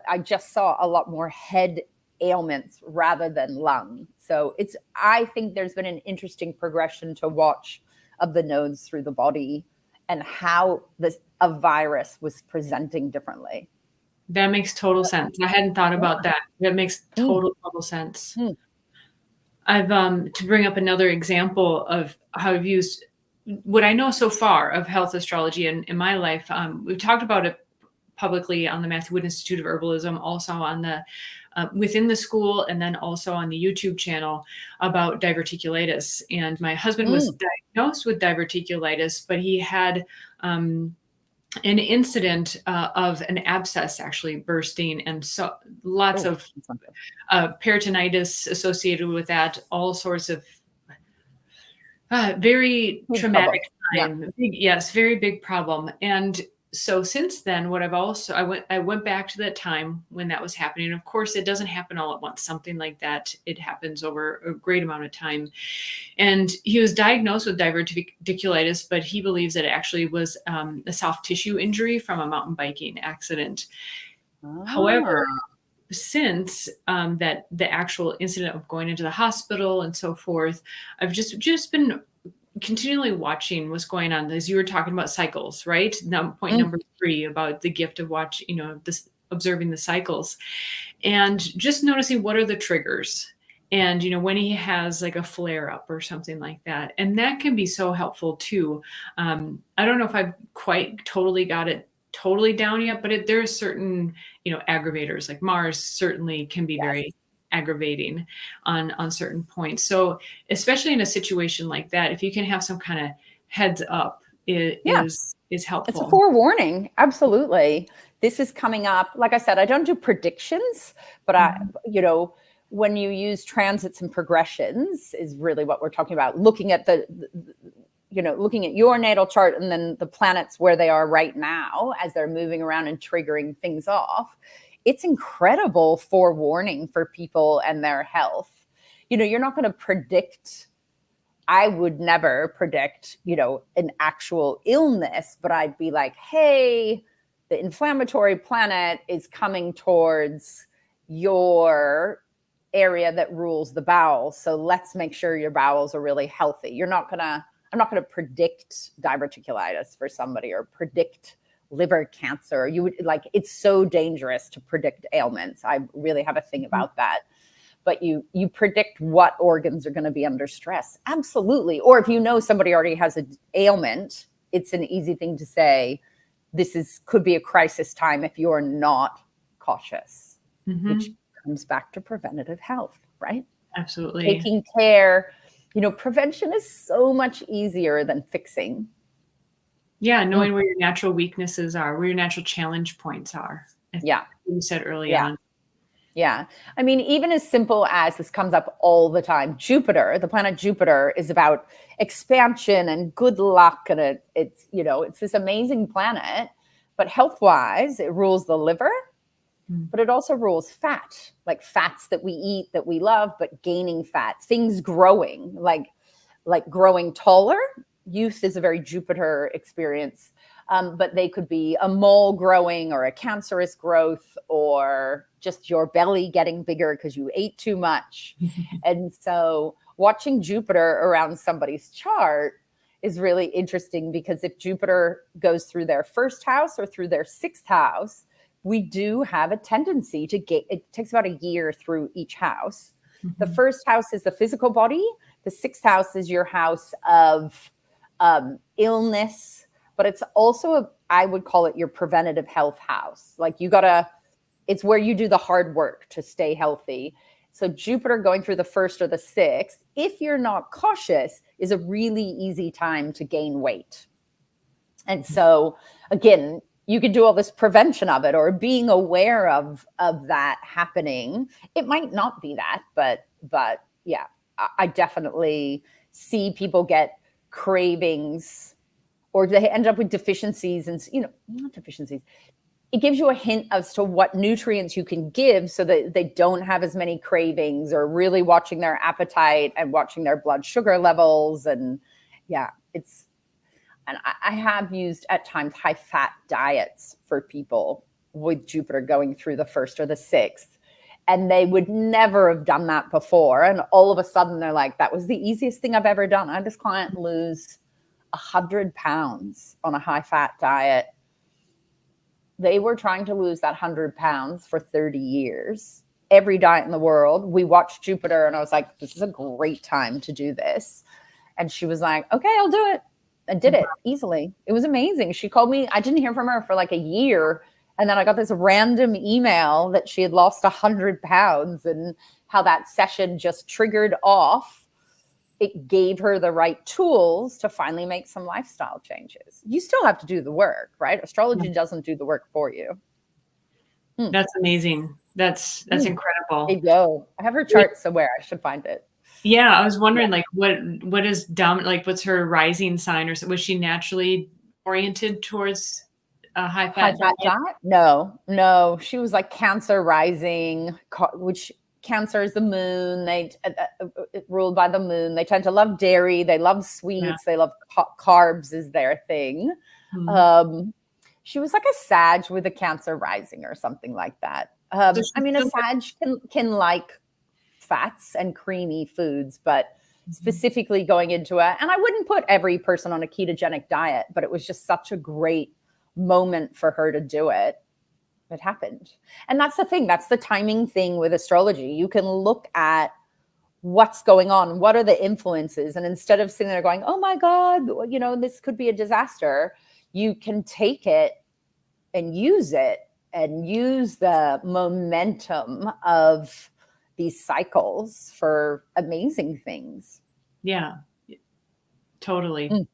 I just saw a lot more head ailments rather than lung. So I think there's been an interesting progression to watch of the nodes through the body and how a virus was presenting differently. That makes total sense. I hadn't thought about that. That makes total sense. I've to bring up another example of how I've used what I know so far of health astrology in my life. We've talked about it publicly on the Matthew Wood Institute of Herbalism, also on the within the school, and then also on the YouTube channel about diverticulitis. And my husband was diagnosed with diverticulitis, but he had an incident of an abscess actually bursting, and so lots of peritonitis associated with that, all sorts of very traumatic time. Yes, very big problem. And so since then, I went back to that time when that was happening. Of course, it doesn't happen all at once. Something like that, it happens over a great amount of time. And he was diagnosed with diverticulitis, but he believes that it actually was a soft tissue injury from a mountain biking accident. However, since that the actual incident of going into the hospital and so forth, I've just been continually watching what's going on. As you were talking about cycles, right? Now, point number 3 about the gift of observing the cycles, and just noticing what are the triggers. And, when he has like a flare up or something like that, and that can be so helpful too. I don't know if I've quite totally got it totally down yet, but there are certain, aggravators, like Mars certainly can be very aggravating on certain points. So especially in a situation like that, if you can have some kind of heads up, is helpful. It's a forewarning. Absolutely. This is coming up. Like I said, I don't do predictions, but when you use transits and progressions is really what we're talking about. Looking at looking at your natal chart and then the planets where they are right now as they're moving around and triggering things off. It's incredible forewarning for people and their health. You're not going to predict. I would never predict, an actual illness, but I'd be like, hey, the inflammatory planet is coming towards your area that rules the bowels. So let's make sure your bowels are really healthy. I'm not going to predict diverticulitis for somebody or predict liver cancer. It's so dangerous to predict ailments. I really have a thing about that. But you predict what organs are going to be under stress. Absolutely. Or if somebody already has an ailment, it's an easy thing to say, could be a crisis time if you're not cautious, which comes back to preventative health, right? Absolutely. Taking care. Prevention is so much easier than fixing. Yeah, knowing where your natural weaknesses are, where your natural challenge points are. Yeah. You said early Yeah. on. Yeah. I mean, even as simple as this comes up all the time, Jupiter, the planet Jupiter, is about expansion and good luck. And it's, it's this amazing planet. But health wise, it rules the liver, but it also rules fat, like fats that we eat that we love, but gaining fat, things growing, like growing taller. Youth is a very Jupiter experience. But they could be a mole growing or a cancerous growth or just your belly getting bigger because you ate too much. And so watching Jupiter around somebody's chart is really interesting because if Jupiter goes through their first house or through their sixth house, we do have a tendency to get, it takes about a year through each house. The first house is the physical body. The sixth house is your house of illness, but it's also, I would call it your preventative health house. Like it's where you do the hard work to stay healthy. So Jupiter going through the first or the sixth, if you're not cautious, is a really easy time to gain weight. And so again, you could do all this prevention of it or being aware of that happening. It might not be that, but yeah, I definitely see people get cravings or they end up with deficiencies and, not deficiencies. It gives you a hint as to what nutrients you can give so that they don't have as many cravings or really watching their appetite and watching their blood sugar levels. And yeah, and I have used at times high fat diets for people with Jupiter going through the first or the sixth. And they would never have done that before. And all of a sudden they're like, that was the easiest thing I've ever done. I had this client lose 100 pounds on a high fat diet. They were trying to lose that 100 pounds for 30 years. Every diet in the world. We watched Jupiter and I was like, this is a great time to do this. And she was like, okay, I'll do it. I did it easily. It was amazing. She called me. I didn't hear from her for like a year. And then I got this random email that she had lost 100 pounds and how that session just triggered off. It gave her the right tools to finally make some lifestyle changes. You still have to do the work, right? Astrology doesn't do the work for you. That's amazing. That's incredible. There you go. I have her chart somewhere. I should find it. Yeah, I was wondering, like, what is dominant? Like, what's her rising sign, or was she naturally oriented towards a high fat diet? No. She was like Cancer rising, which Cancer is the moon. They ruled by the moon. They tend to love dairy. They love sweets. Yeah. They love carbs is their thing. She was like a Sag with a Cancer rising or something like that. I mean, a Sag can like fats and creamy foods, but specifically going into it. And I wouldn't put every person on a ketogenic diet, but it was just such a great moment for her to do it. It happened. And that's the thing. That's the timing thing with astrology. You can look at what's going on. What are the influences? And instead of sitting there going, oh my God, this could be a disaster, you can take it and use the momentum of these cycles for amazing things. Yeah, totally.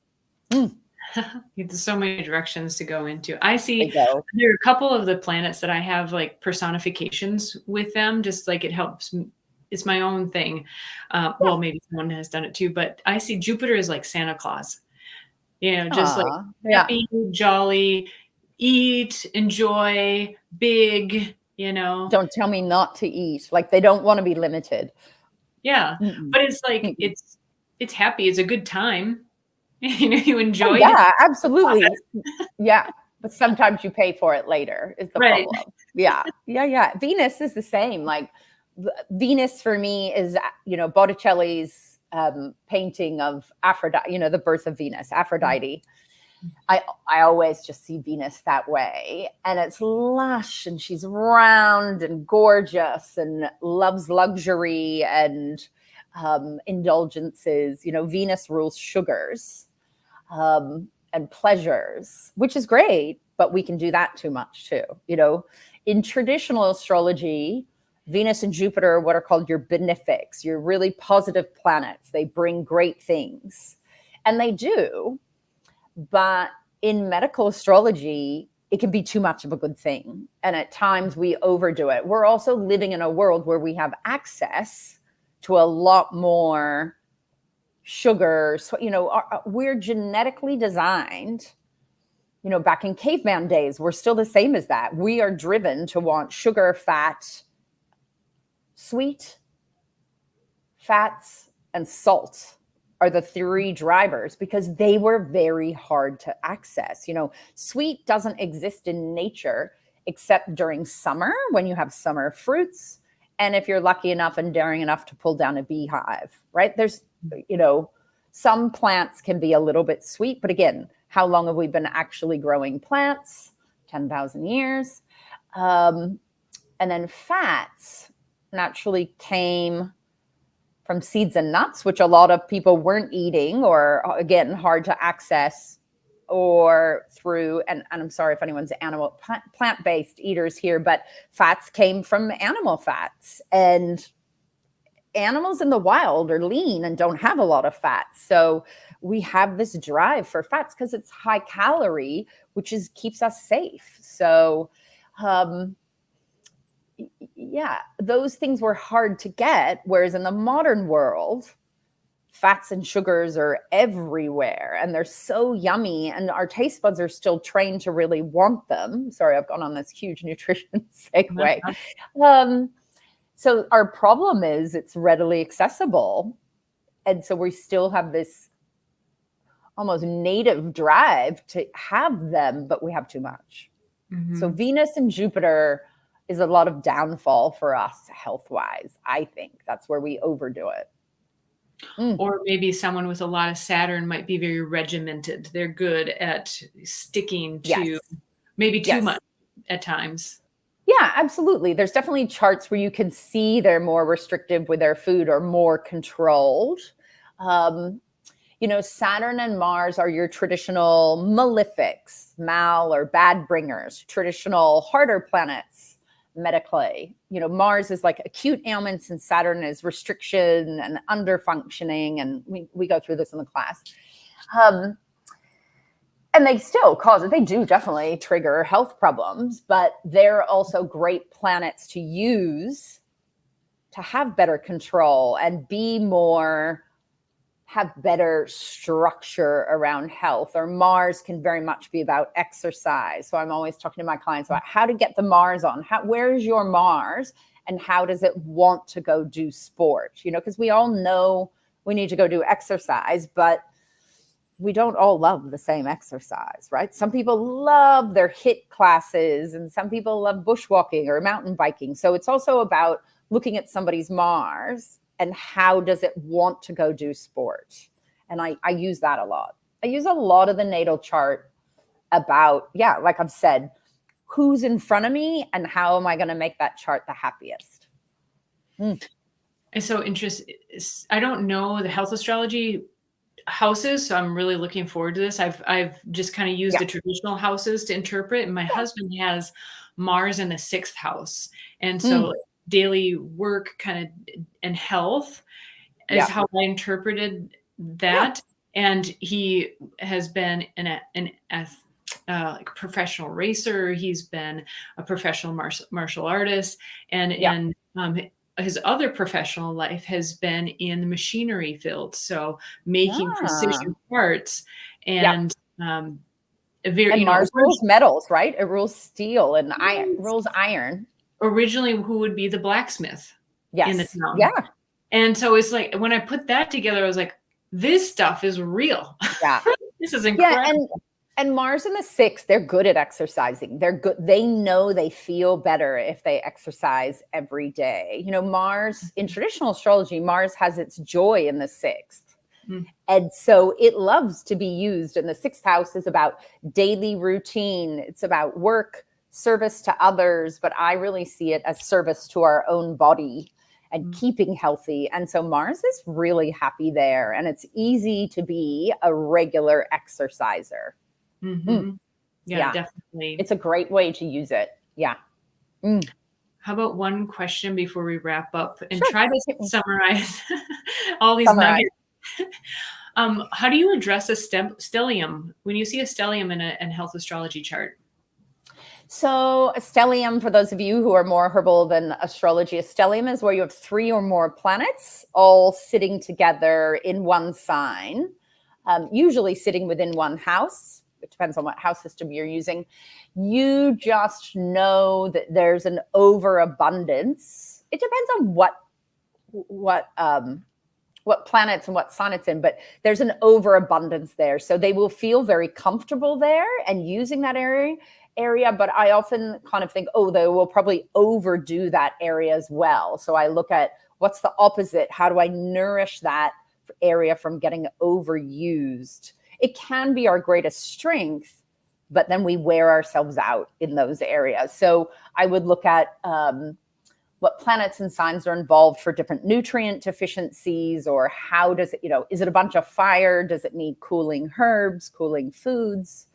There's so many directions to go into. I see there are a couple of the planets that I have like personifications with them, just like it helps. It's my own thing. Well, maybe someone has done it too, but I see Jupiter as like Santa Claus, just like happy, jolly, eat, enjoy, big, Don't tell me not to eat. Like they don't want to be limited. Yeah. But it's like, it's happy. It's a good time. You enjoy it. Yeah, absolutely. Yeah. But sometimes you pay for it later is the problem. Yeah. Venus is the same. Like Venus for me is, Botticelli's painting of Aphrodite, the birth of Venus, Aphrodite. I always just see Venus that way. And it's lush and she's round and gorgeous and loves luxury and indulgences. Venus rules sugars and pleasures, which is great, but we can do that too much too. In traditional astrology, Venus and Jupiter are what are called your benefics, your really positive planets. They bring great things. And they do. But in medical astrology, it can be too much of a good thing. And at times we overdo it. We're also living in a world where we have access to a lot more sugar. So, we're genetically designed, back in caveman days, we're still the same as that. We are driven to want sugar, fat, sweet, fats, and salt are the three drivers because they were very hard to access. Sweet doesn't exist in nature except during summer when you have summer fruits. And if you're lucky enough and daring enough to pull down a beehive, right? There's, some plants can be a little bit sweet, but again, how long have we been actually growing plants? 10,000 years. And then fats naturally came from seeds and nuts, which a lot of people weren't eating, or again, hard to access, or through, and I'm sorry if anyone's plant-based eaters here, but fats came from animal fats, and animals in the wild are lean and don't have a lot of fat. So we have this drive for fats because it's high calorie, which keeps us safe. So, yeah, those things were hard to get. Whereas in the modern world, fats and sugars are everywhere and they're so yummy and our taste buds are still trained to really want them. Sorry, I've gone on this huge nutrition segue. So our problem is it's readily accessible. And so we still have this almost native drive to have them, but we have too much. Mm-hmm. So Venus and Jupiter is a lot of downfall for us health-wise. I think that's where we overdo it. Or maybe someone with a lot of Saturn might be very regimented. They're good at sticking to maybe too much at times. Yeah, absolutely. There's definitely charts where you can see they're more restrictive with their food or more controlled. Saturn and Mars are your traditional malefics, mal or bad bringers, traditional harder planets medically. Mars is like acute ailments and Saturn is restriction and underfunctioning. And we go through this in the class. And they still cause it. They do definitely trigger health problems, but they're also great planets to use to have better control and have better structure around health. Or Mars can very much be about exercise. So I'm always talking to my clients about how to get the Mars on. Where is your Mars and how does it want to go do sport? Because we all know we need to go do exercise, but we don't all love the same exercise, right? Some people love their HIIT classes and some people love bushwalking or mountain biking. So it's also about looking at somebody's Mars and how does it want to go do sport? And I use that a lot. I use a lot of the natal chart about, like I've said, who's in front of me and how am I going to make that chart the happiest? It's so interesting. I don't know the health astrology houses, so I'm really looking forward to this. I've just kind of used the traditional houses to interpret, and my husband has Mars in the 6th house, and so daily work kind of and health is how I interpreted that. And he has been an professional racer. He's been a professional martial artist, and his other professional life has been in the machinery field. So making precision parts and Mars rules metals, right? It rules steel and rules iron. Originally, who would be the blacksmith in the town. Yeah. And so it's like, when I put that together, I was like, this stuff is real. Yeah. This is incredible. Yeah, and Mars in the 6th, they're good at exercising. They're good. They know they feel better if they exercise every day. Mars, in traditional astrology, Mars has its joy in the 6th. And so it loves to be used. And the 6th house is about daily routine. It's about work, service to others. But I really see it as service to our own body and keeping healthy. And so Mars is really happy there. And it's easy to be a regular exerciser. Yeah, definitely. It's a great way to use it. Yeah. How about one question before we wrap up and try to summarize all these nuggets? How do you address a stellium when you see a stellium in a health astrology chart? So a stellium, for those of you who are more herbal than astrology, a stellium is where you have 3 or more planets all sitting together in one sign, usually sitting within one house. It depends on what house system you're using. You just know that there's an overabundance. It depends on what planets and what sign it's in, but there's an overabundance there. So they will feel very comfortable there and using that area. But I often kind of think, oh, they will probably overdo that area as well. So I look at what's the opposite? How do I nourish that area from getting overused? It can be our greatest strength, but then we wear ourselves out in those areas. So I would look at what planets and signs are involved for different nutrient deficiencies, or how does it, is it a bunch of fire? Does it need cooling herbs, cooling foods,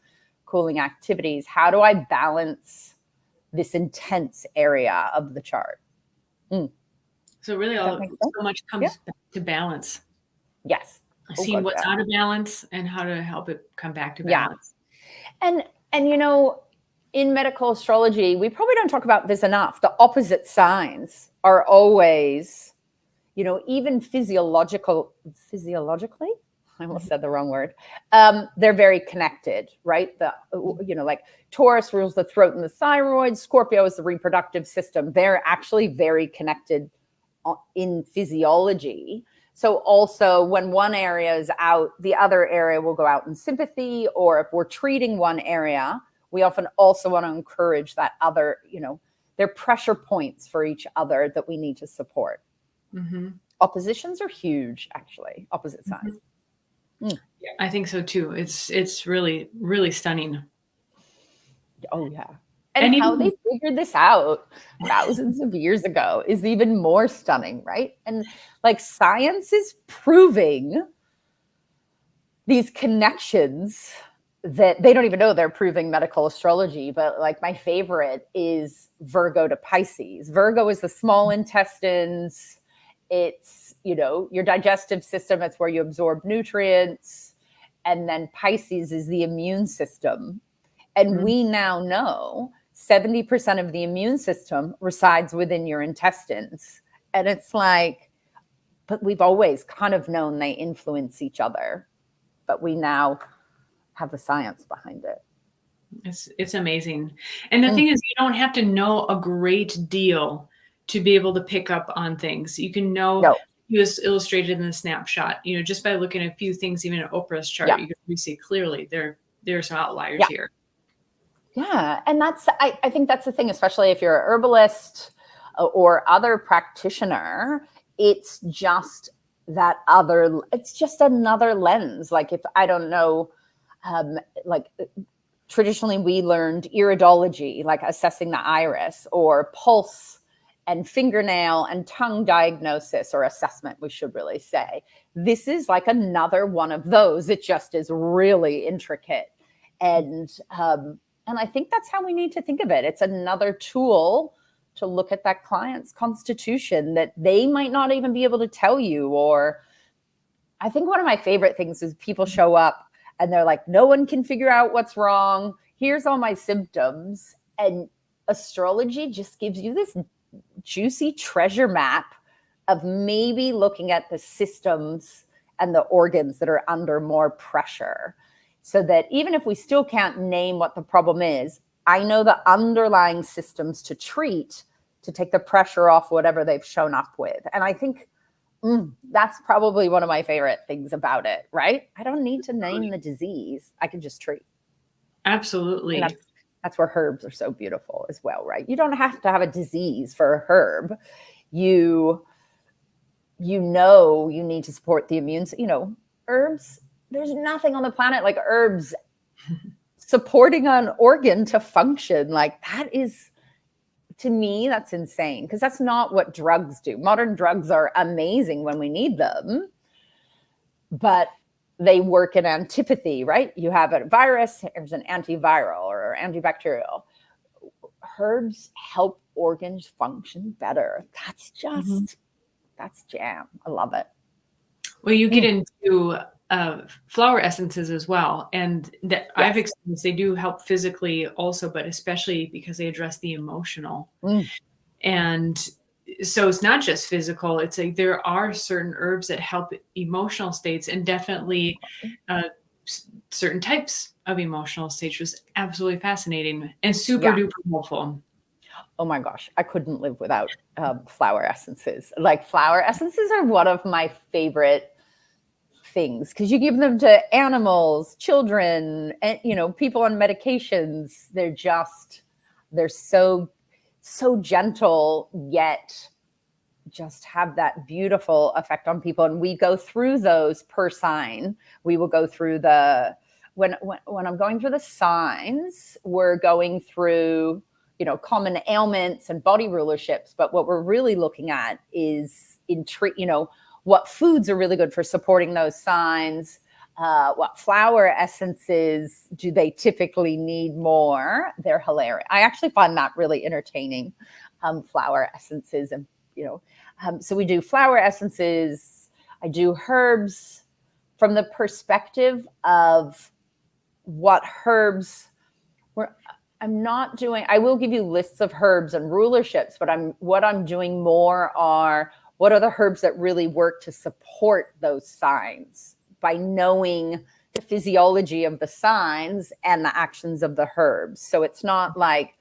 cooling activities? How do I balance this intense area of the chart? So really so much comes back to balance. Yes. Seeing what's out of balance and how to help it come back to balance. And in medical astrology, we probably don't talk about this enough. The opposite signs are always, even physiologically, I almost said the wrong word. They're very connected, right? Like Taurus rules the throat and the thyroid. Scorpio is the reproductive system. They're actually very connected in physiology. So also when one area is out, the other area will go out in sympathy. Or if we're treating one area, we often also want to encourage that other, they're pressure points for each other that we need to support. Mm-hmm. Oppositions are huge, actually, opposite signs. Yeah, I think so too. It's really, really stunning. Oh yeah. And how they figured this out thousands of years ago is even more stunning, right? And like science is proving these connections that they don't even know they're proving medical astrology. But like my favorite is Virgo to Pisces. Virgo is the small intestines. It's, your digestive system. It's where you absorb nutrients. And then Pisces is the immune system. And we now know 70% of the immune system resides within your intestines. And it's like, but we've always kind of known they influence each other, but we now have the science behind it. It's amazing. And the thing is, you don't have to know a great deal to be able to pick up on things. You can know it's illustrated in the snapshot, just by looking at a few things, even at Oprah's chart, you can see clearly there are some outliers here. Yeah. And I think that's the thing, especially if you're a herbalist or other practitioner, it's just it's just another lens. Like if I don't know, traditionally we learned iridology, like assessing the iris, or pulse and fingernail and tongue diagnosis or assessment, we should really say. This is like another one of those. It just is really intricate. And I think that's how we need to think of it. It's another tool to look at that client's constitution that they might not even be able to tell you. Or I think one of my favorite things is people show up and they're like, no one can figure out what's wrong. Here's all my symptoms. And astrology just gives you this juicy treasure map of maybe looking at the systems and the organs that are under more pressure. So that even if we still can't name what the problem is, I know the underlying systems to treat, to take the pressure off whatever they've shown up with. And I think that's probably one of my favorite things about it, right? I don't need to name the disease. I can just treat. Absolutely. And that's where herbs are so beautiful as well, right? You don't have to have a disease for a herb. You need to support the immune, herbs. There's nothing on the planet like herbs supporting an organ to function. Like that is, to me, that's insane, because that's not what drugs do. Modern drugs are amazing when we need them, but they work in antipathy, right? You have a virus, there's an antiviral or antibacterial. Herbs help organs function better. That's just, that's jam. I love it. Well, you get into flower essences as well. And that I've Yes. experienced they do help physically also, but especially because they address the emotional. Mm. And so it's not just physical. It's like there are certain herbs that help emotional states, and definitely uh, certain types of emotional states, which was absolutely fascinating and super Yeah. duper helpful. Oh my gosh, I couldn't live without flower essences. Like flower essences are one of my favorite things because you give them to animals, children, and people on medications. They're so gentle, yet just have that beautiful effect on people. And we go through those per sign. We will go through when I'm going through the signs, we're going through common ailments and body rulerships. But what we're really looking at is what foods are really good for supporting those signs. What flower essences do they typically need more? They're hilarious. I actually find that really entertaining. Flower essences, and so we do flower essences. I do herbs from the perspective of what herbs I'm not doing. I will give you lists of herbs and rulerships, but what I'm doing more are what are the herbs that really work to support those signs by knowing the physiology of the signs and the actions of the herbs. So it's not like,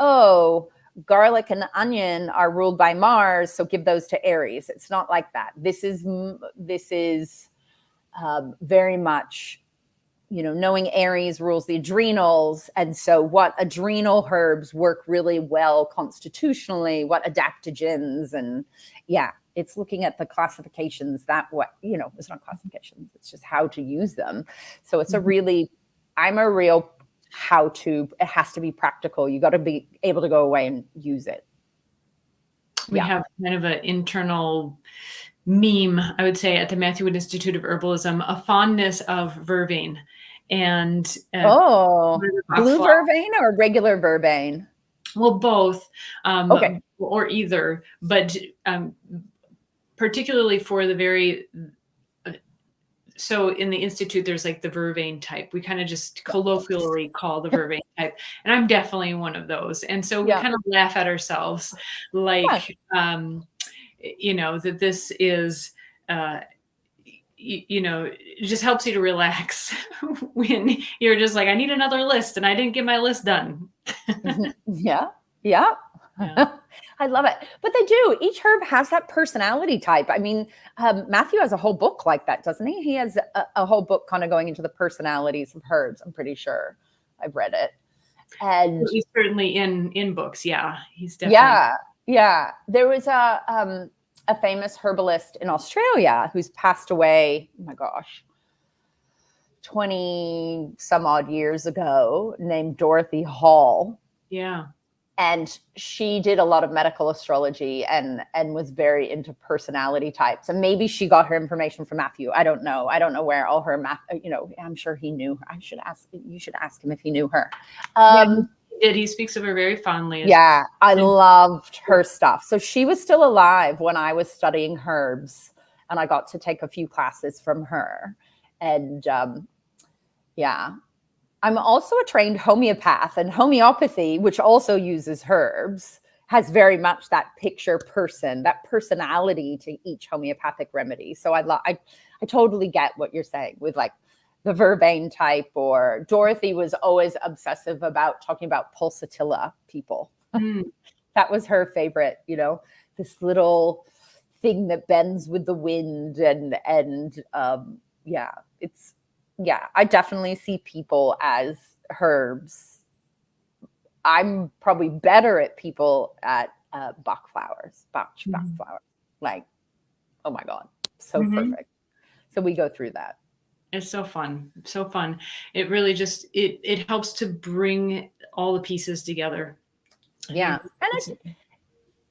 oh, garlic and onion are ruled by Mars, so give those to Aries. It's not like that. This is very much knowing Aries rules the adrenals. And so what adrenal herbs work really well constitutionally, what adaptogens, and it's looking at the classifications that way. It's not classifications, it's just how to use them. So it's I'm a real how to, it has to be practical. You got to be able to go away and use it. We have kind of an internal meme, I would say, at the Matthew Wood Institute of Herbalism, a fondness of vervain. And blue vervain or regular vervain? Well, both, okay, or either, but particularly for the very. So in the Institute, there's like the vervain type. We kind of just colloquially call the vervain type. And I'm definitely one of those. And so we kind of laugh at ourselves like, that this is, it just helps you to relax when you're just like, I need another list and I didn't get my list done. Yeah. I love it. But they do. Each herb has that personality type. I mean, Matthew has a whole book like that, doesn't he? He has a whole book kind of going into the personalities of herbs. I'm pretty sure I've read it. And he's certainly in books. Yeah, he's definitely. Yeah. There was a famous herbalist in Australia who's passed away. Oh my gosh, 20 some odd years ago, named Dorothy Hall. Yeah. And she did a lot of medical astrology and was very into personality types. And maybe she got her information from Matthew. I don't know. I don't know where all her I'm sure he knew her. You should ask him if he knew her. He did. He speaks of her very fondly. Yeah, I loved her stuff. So she was still alive when I was studying herbs, and I got to take a few classes from her. And I'm also a trained homeopath, and homeopathy, which also uses herbs, has very much that picture person, that personality to each homeopathic remedy. So I totally get what you're saying with like the vervain type, or Dorothy was always obsessive about talking about pulsatilla people. That was her favorite, this little thing that bends with the wind. I definitely see people as herbs. I'm probably better at people at Bach flowers. Like, oh my God, so perfect. So we go through that. It's so fun. So fun. It really just, it helps to bring all the pieces together. Yeah. And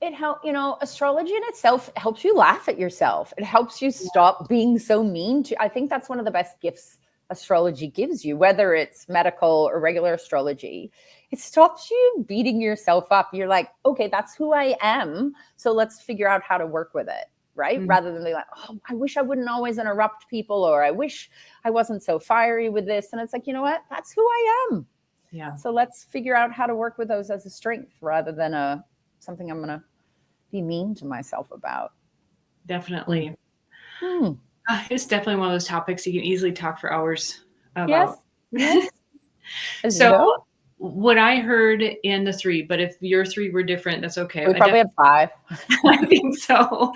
it helps, astrology in itself helps you laugh at yourself. It helps you stop being so mean I think that's one of the best gifts astrology gives you, whether it's medical or regular astrology. It stops you beating yourself up. You're like, okay, that's who I am. So let's figure out how to work with it. right? Rather than being like, oh, I wish I wouldn't always interrupt people, or I wish I wasn't so fiery with this. And it's like, you know what? That's who I am. Yeah. So let's figure out how to work with those as a strength rather than something I'm going to be mean to myself about. Definitely. It's definitely one of those topics you can easily talk for hours about. Yes. So what I heard in the 3, but if your 3 were different, that's okay. We probably have 5. I think so.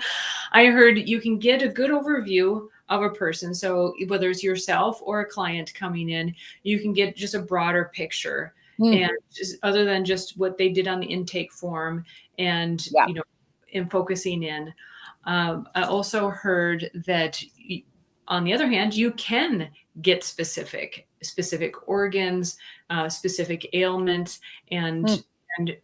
I heard you can get a good overview of a person. So whether it's yourself or a client coming in, you can get just a broader picture. And just other than just what they did on the intake form and, you know, in focusing in. I also heard that on the other hand, you can get specific organs, specific ailments, and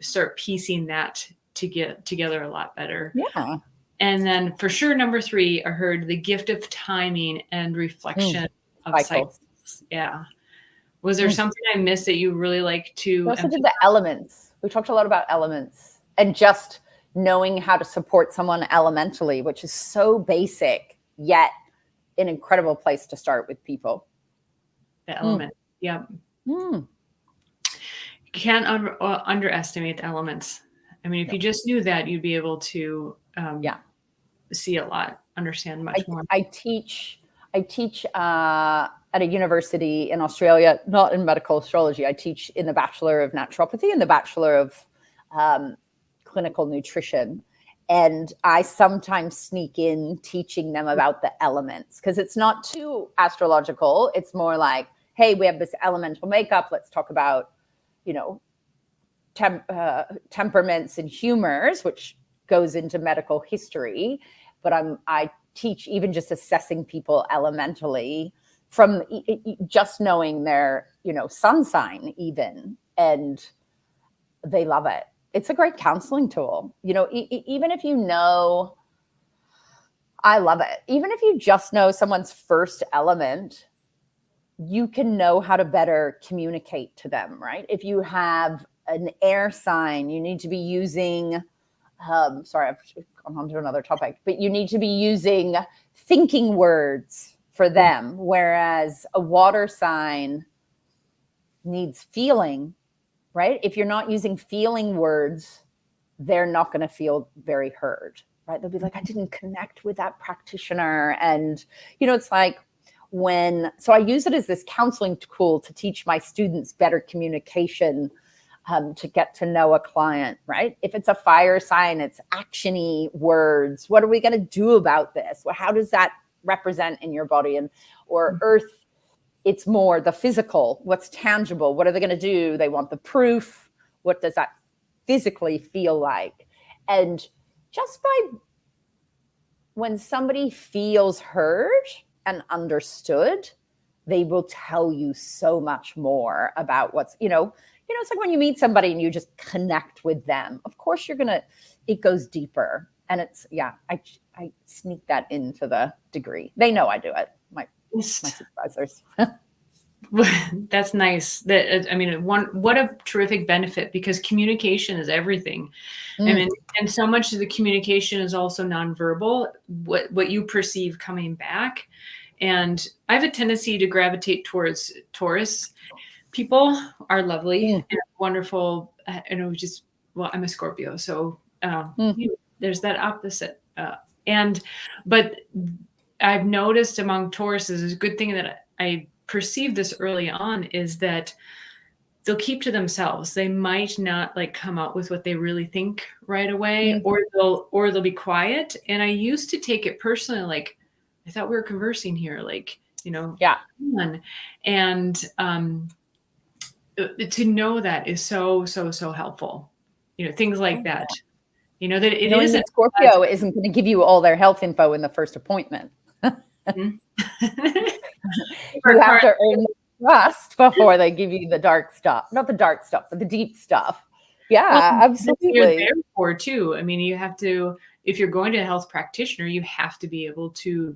start piecing that to get together a lot better. Yeah. And then for sure, number 3, I heard the gift of timing and reflection of cycles. Yeah. Was there something I missed that you really like to? We also did the elements. We talked a lot about elements and just knowing how to support someone elementally, which is so basic, yet an incredible place to start with people. The element. Yeah. You can't underestimate the elements. I mean, if you just knew that, you'd be able to see a lot, understand much more. I teach at a university in Australia, not in medical astrology. I teach in the Bachelor of Naturopathy and the Bachelor of Clinical Nutrition. And I sometimes sneak in teaching them about the elements because it's not too astrological. It's more like, hey, we have this elemental makeup. Let's talk about, you know, temperaments and humors, which goes into medical history. But I teach even just assessing people elementally from just knowing their, you know, sun sign even, and they love it. It's a great counseling tool. You know, even if you know, I love it. Even if you just know someone's first element, you can know how to better communicate to them, right? If you have an air sign, you need to be using, sorry, I've gone on to another topic, but you need to be using thinking words for them. Whereas a water sign needs feeling, right? If you're not using feeling words, they're not going to feel very heard, right? They'll be like, I didn't connect with that practitioner. And, you know, it's like so I use it as this counseling tool to teach my students better communication, to get to know a client, right? If it's a fire sign, it's actiony words. What are we going to do about this? Well, how does that represent in your body? Or earth, it's more the physical, what's tangible. What are they going to do? They want the proof. What does that physically feel like? And just when somebody feels heard and understood, they will tell you so much more about what's, you know, it's like when you meet somebody and you just connect with them. Of course, it goes deeper. And it's, I sneak that into the degree. They know I do it. My supervisors. That's nice. I mean, what a terrific benefit, because communication is everything. I mean, and so much of the communication is also nonverbal, what you perceive coming back. And I have a tendency to gravitate towards Taurus. People are lovely and wonderful. I'm a Scorpio, so there's that opposite. But I've noticed among Tauruses, a good thing that I perceived this early on is that they'll keep to themselves. They might not like come out with what they really think right away, or they'll be quiet. And I used to take it personally, like, I thought we were conversing here, like, you know, and to know that is so helpful. You know, things like that. You know, that it isn't. Scorpio isn't going to give you all their health info in the first appointment. You have to earn trust before they give you the dark stuff. Not the dark stuff, but the deep stuff. Yeah, absolutely. You're there for too. I mean, you have to, if you're going to a health practitioner, you have to be able to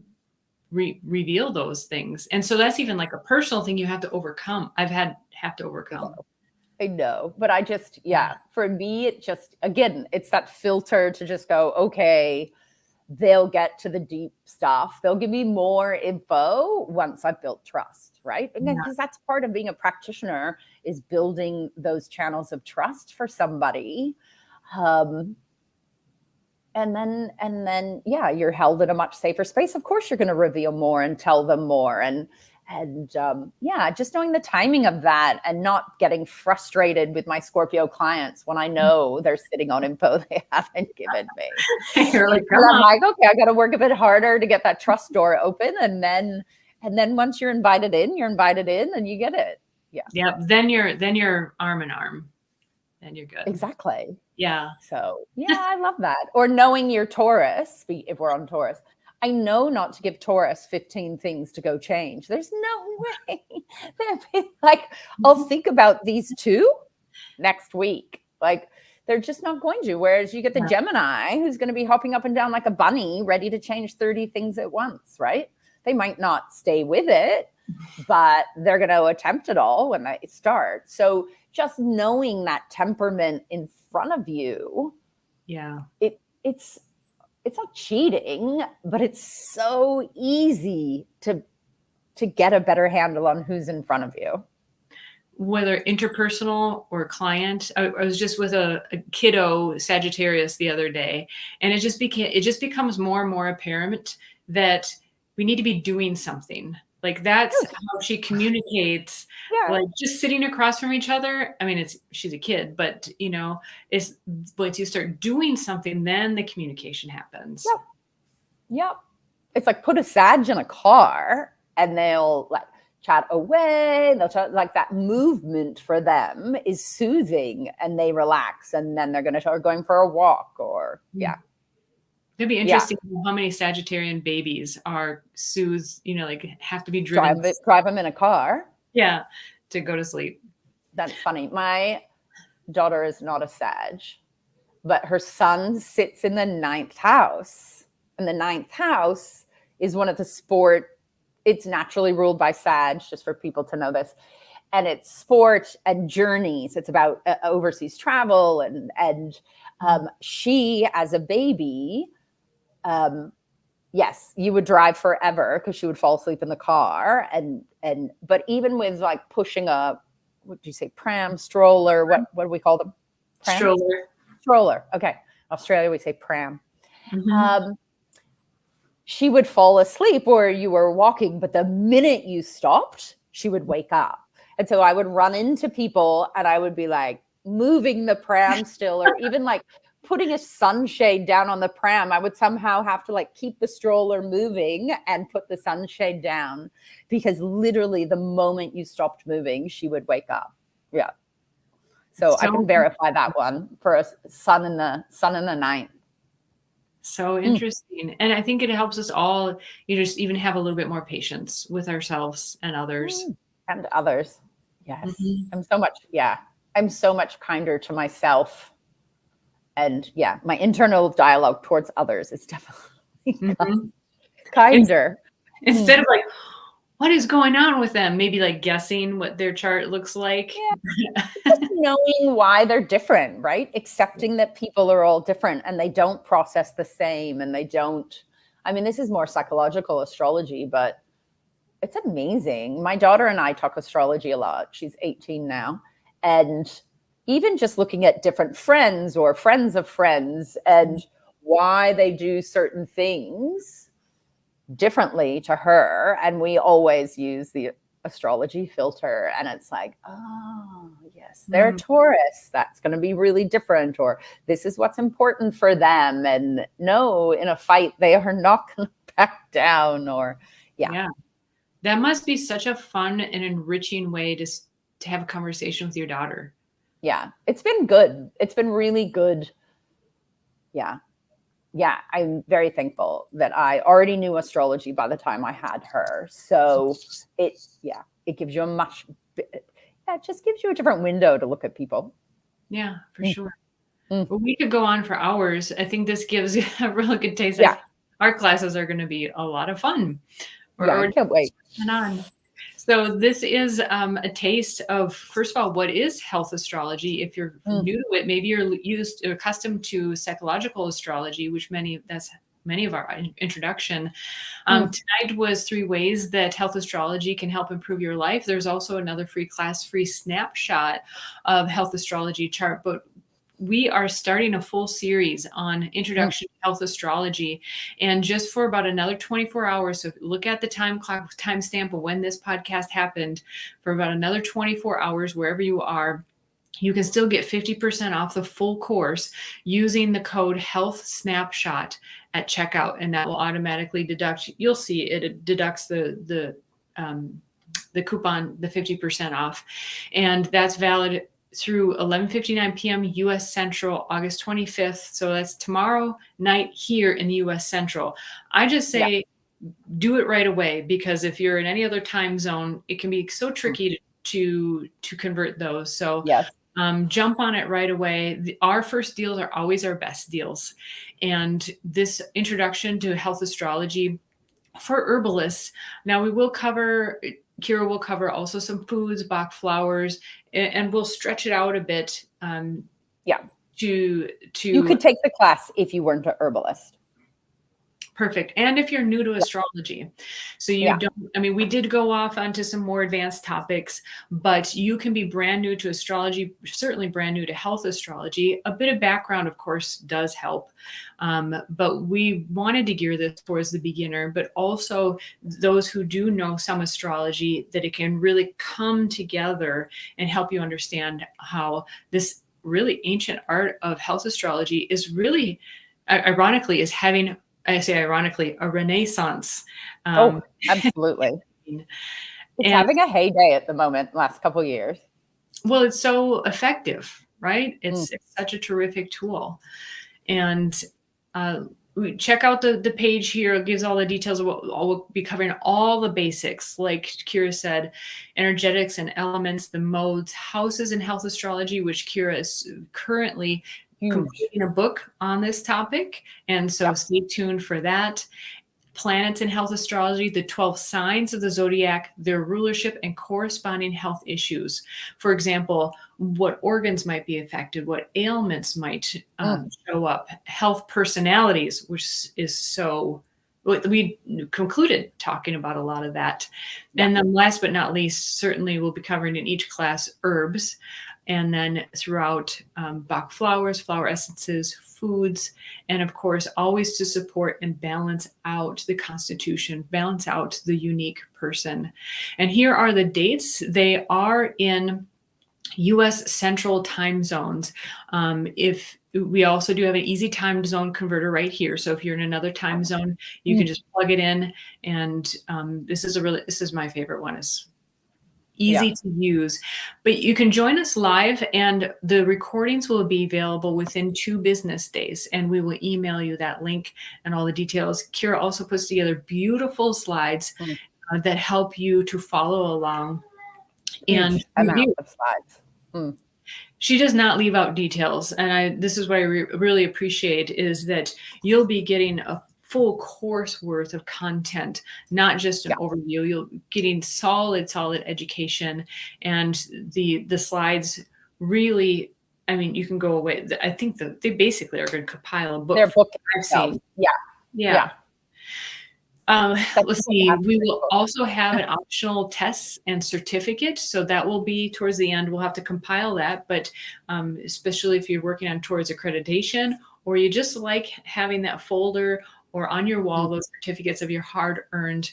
reveal those things. And so that's even like a personal thing you have to overcome. Have to overcome. I know, but I just, for me, it just, again, it's that filter to just go, okay, they'll get to the deep stuff. They'll give me more info once I've built trust, right? Because that's part of being a practitioner, is building those channels of trust for somebody. And then, yeah, you're held in a much safer space. Of course, you're going to reveal more and tell them more. And yeah, just knowing the timing of that and not getting frustrated with my Scorpio clients when I know they're sitting on info they haven't given me. You're like, and I'm like, okay, I got to work a bit harder to get that trust door open. And then once you're invited in and you get it. Yeah. Yeah. Then you're arm in arm and you're good. Exactly. Yeah. So yeah, I love that. Or knowing your Taurus, if we're on Taurus, I know not to give Taurus 15 things to go change. There's no way. They'd be like, I'll think about these two next week. Like, they're just not going to. Whereas you get the Gemini, who's going to be hopping up and down like a bunny, ready to change 30 things at once, right? They might not stay with it, but they're going to attempt it all when they start. So just knowing that temperament in front of you, it's not cheating, but it's so easy to get a better handle on who's in front of you. Whether interpersonal or client. I was just with a kiddo Sagittarius the other day, and it just becomes more and more apparent that we need to be doing something. Like, that's how she communicates. Like, just sitting across from each other. I mean, she's a kid, but it's once you start doing something, then the communication happens. Yep. It's like, put a Sag in a car and they'll like chat away. They'll chat, like, that movement for them is soothing and they relax, and then they're going to start going for a walk or It'd be interesting how many Sagittarian babies are soothed, like have to be driven. Drive them in a car. Yeah, to go to sleep. That's funny. My daughter is not a Sag, but her son sits in the 9th house. And the 9th house is one of the it's naturally ruled by Sag, just for people to know this. And it's sport and journeys. It's about overseas travel. And she, as a baby, yes, you would drive forever because she would fall asleep in the car. But even with like pushing a, what do you say, pram, stroller, what do we call them? Pram? Stroller. Okay. Australia, we say pram. Mm-hmm. She would fall asleep or you were walking, but the minute you stopped, she would wake up. And so I would run into people and I would be like moving the pram still, or even like putting a sunshade down on the pram. I would somehow have to like keep the stroller moving and put the sunshade down, because literally the moment you stopped moving, she would wake up. Yeah. So I can verify that one for a sun in the 9th. So interesting. And I think it helps us all, just even have a little bit more patience with ourselves and others. And others. Yes. Mm-hmm. I'm so much kinder to myself. And my internal dialogue towards others is definitely kinder. Instead of like, what is going on with them? Maybe like guessing what their chart looks like. Yeah. Just knowing why they're different, right? Accepting that people are all different and they don't process the same, and they don't. I mean, this is more psychological astrology, but it's amazing. My daughter and I talk astrology a lot. She's 18 now. And even just looking at different friends or friends of friends and why they do certain things differently to her. And we always use the astrology filter. And it's like, oh, yes, they're a Taurus. That's going to be really different. Or this is what's important for them. And no, in a fight, they are not going to back down. Or, yeah. That must be such a fun and enriching way to have a conversation with your daughter. Yeah, it's been good. It's been really good. Yeah. Yeah, I'm very thankful that I already knew astrology by the time I had her. So it gives you it just gives you a different window to look at people. Yeah, for sure. Well, we could go on for hours. I think this gives a really good taste. Yeah. Our classes are going to be a lot of fun. I can't wait. So this is a taste of, first of all, what is health astrology? If you're new to it, maybe you're accustomed to psychological astrology, which that's many of our introduction. Mm. Tonight was 3 ways that Health Astrology can help improve your life. There's also another free class, free snapshot of Health Astrology chart, but we are starting a full series on introduction to health astrology, and just for about another 24 hours. So look at the time clock, timestamp of when this podcast happened. For about another 24 hours, wherever you are, you can still get 50% off the full course using the code Health Snapshot at checkout, and that will automatically deduct. You'll see it deducts the coupon, the 50% off, and that's valid through 11:59 p.m. U.S. Central, August 25th. So that's tomorrow night here in the U.S. Central. I just say do it right away, because if you're in any other time zone, it can be so tricky to convert those. So Yes. Jump on it right away. Our first deals are always our best deals. And this introduction to health astrology for herbalists, now Kira will cover also some foods, Bach flowers, and we'll stretch it out a bit. You could take the class if you weren't an herbalist. Perfect. And if you're new to astrology, so we did go off onto some more advanced topics, but you can be brand new to astrology, certainly brand new to health astrology. A bit of background, of course, does help. But we wanted to gear this towards the beginner, but also those who do know some astrology, that it can really come together and help you understand how this really ancient art of health astrology is really, ironically, is having, I say ironically, a renaissance. Absolutely. It's having a heyday at the moment, last couple of years. Well, it's so effective, right? It's such a terrific tool. And check out the page here. It gives all the details of what we'll be covering, all the basics, like Kira said, energetics and elements, the modes, houses in health astrology, which Kira is currently completing a book on this topic. And so stay tuned for that. Planets in health astrology, the 12 signs of the zodiac, their rulership and corresponding health issues. For example, what organs might be affected, what ailments might show up, health personalities, which is so, we concluded talking about a lot of that. And then last but not least, certainly we'll be covering in each class herbs, and then throughout Bach flowers, flower essences, foods, and of course, always to support and balance out the constitution, balance out the unique person. And here are the dates. They are in U.S. Central time zones. If we also do have an easy time zone converter right here. So if you're in another time zone, you can just plug it in. And this is my favorite one. It's easy to use, but you can join us live, and the recordings will be available within 2 business days, and we will email you that link and all the details. Kira also puts together beautiful slides that help you to follow along. And amount of slides. She does not leave out details. And this is what I really appreciate, is that you'll be getting a full course worth of content, not just an overview. You'll getting solid education, and the slides really, I mean, you can go away. I think that they basically are going to compile a book. Their book I've seen. Yeah. Let's see. We will also have an optional test and certificate. So that will be towards the end. We'll have to compile that, but especially if you're working on towards accreditation, or you just like having that folder or on your wall, those certificates of your hard-earned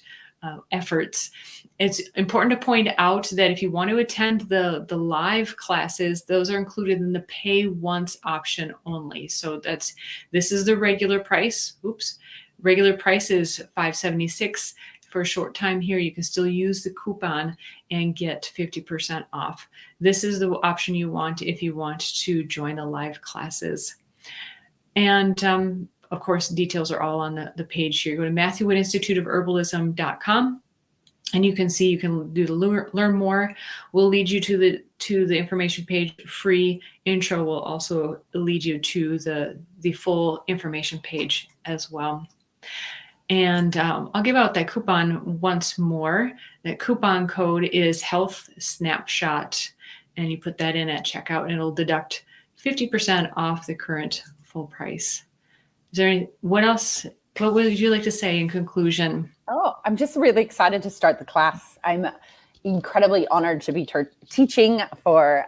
efforts. It's important to point out that if you want to attend the live classes, those are included in the pay once option only. So this is the regular price. Regular price is $576 for a short time here. You can still use the coupon and get 50% off. This is the option you want if you want to join the live classes. And of course, details are all on the page here. Go to MatthewWood-Institute-of-Herbalism.com, and you can see, you can do the learn more. We'll lead you to the information page. Free intro will also lead you to the full information page as well. And I'll give out that coupon once more. That coupon code is Health Snapshot, and you put that in at checkout, and it'll deduct 50% off the current full price. What else What would you like to say in conclusion? Oh, I'm just really excited to start the class. I'm incredibly honored to be teaching for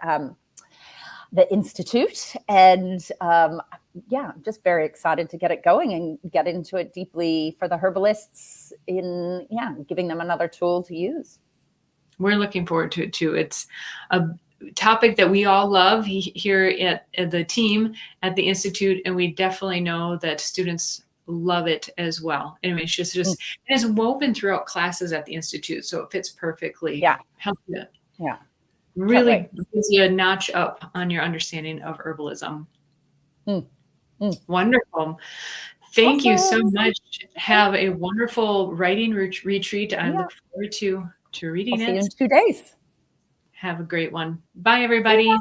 the Institute. And yeah, I'm just very excited to get it going and get into it deeply for the herbalists in, giving them another tool to use. We're looking forward to it too. It's a topic that we all love here at the team at the Institute, and we definitely know that students love it as well. Anyway, it's just it is woven throughout classes at the Institute, so it fits perfectly. Yeah. Helps you. Yeah. Really gives you a notch up on your understanding of herbalism. Wonderful. Thank you so much. Have a wonderful writing retreat. I look forward to reading it. See you in 2 days. Have a great one. Bye, everybody.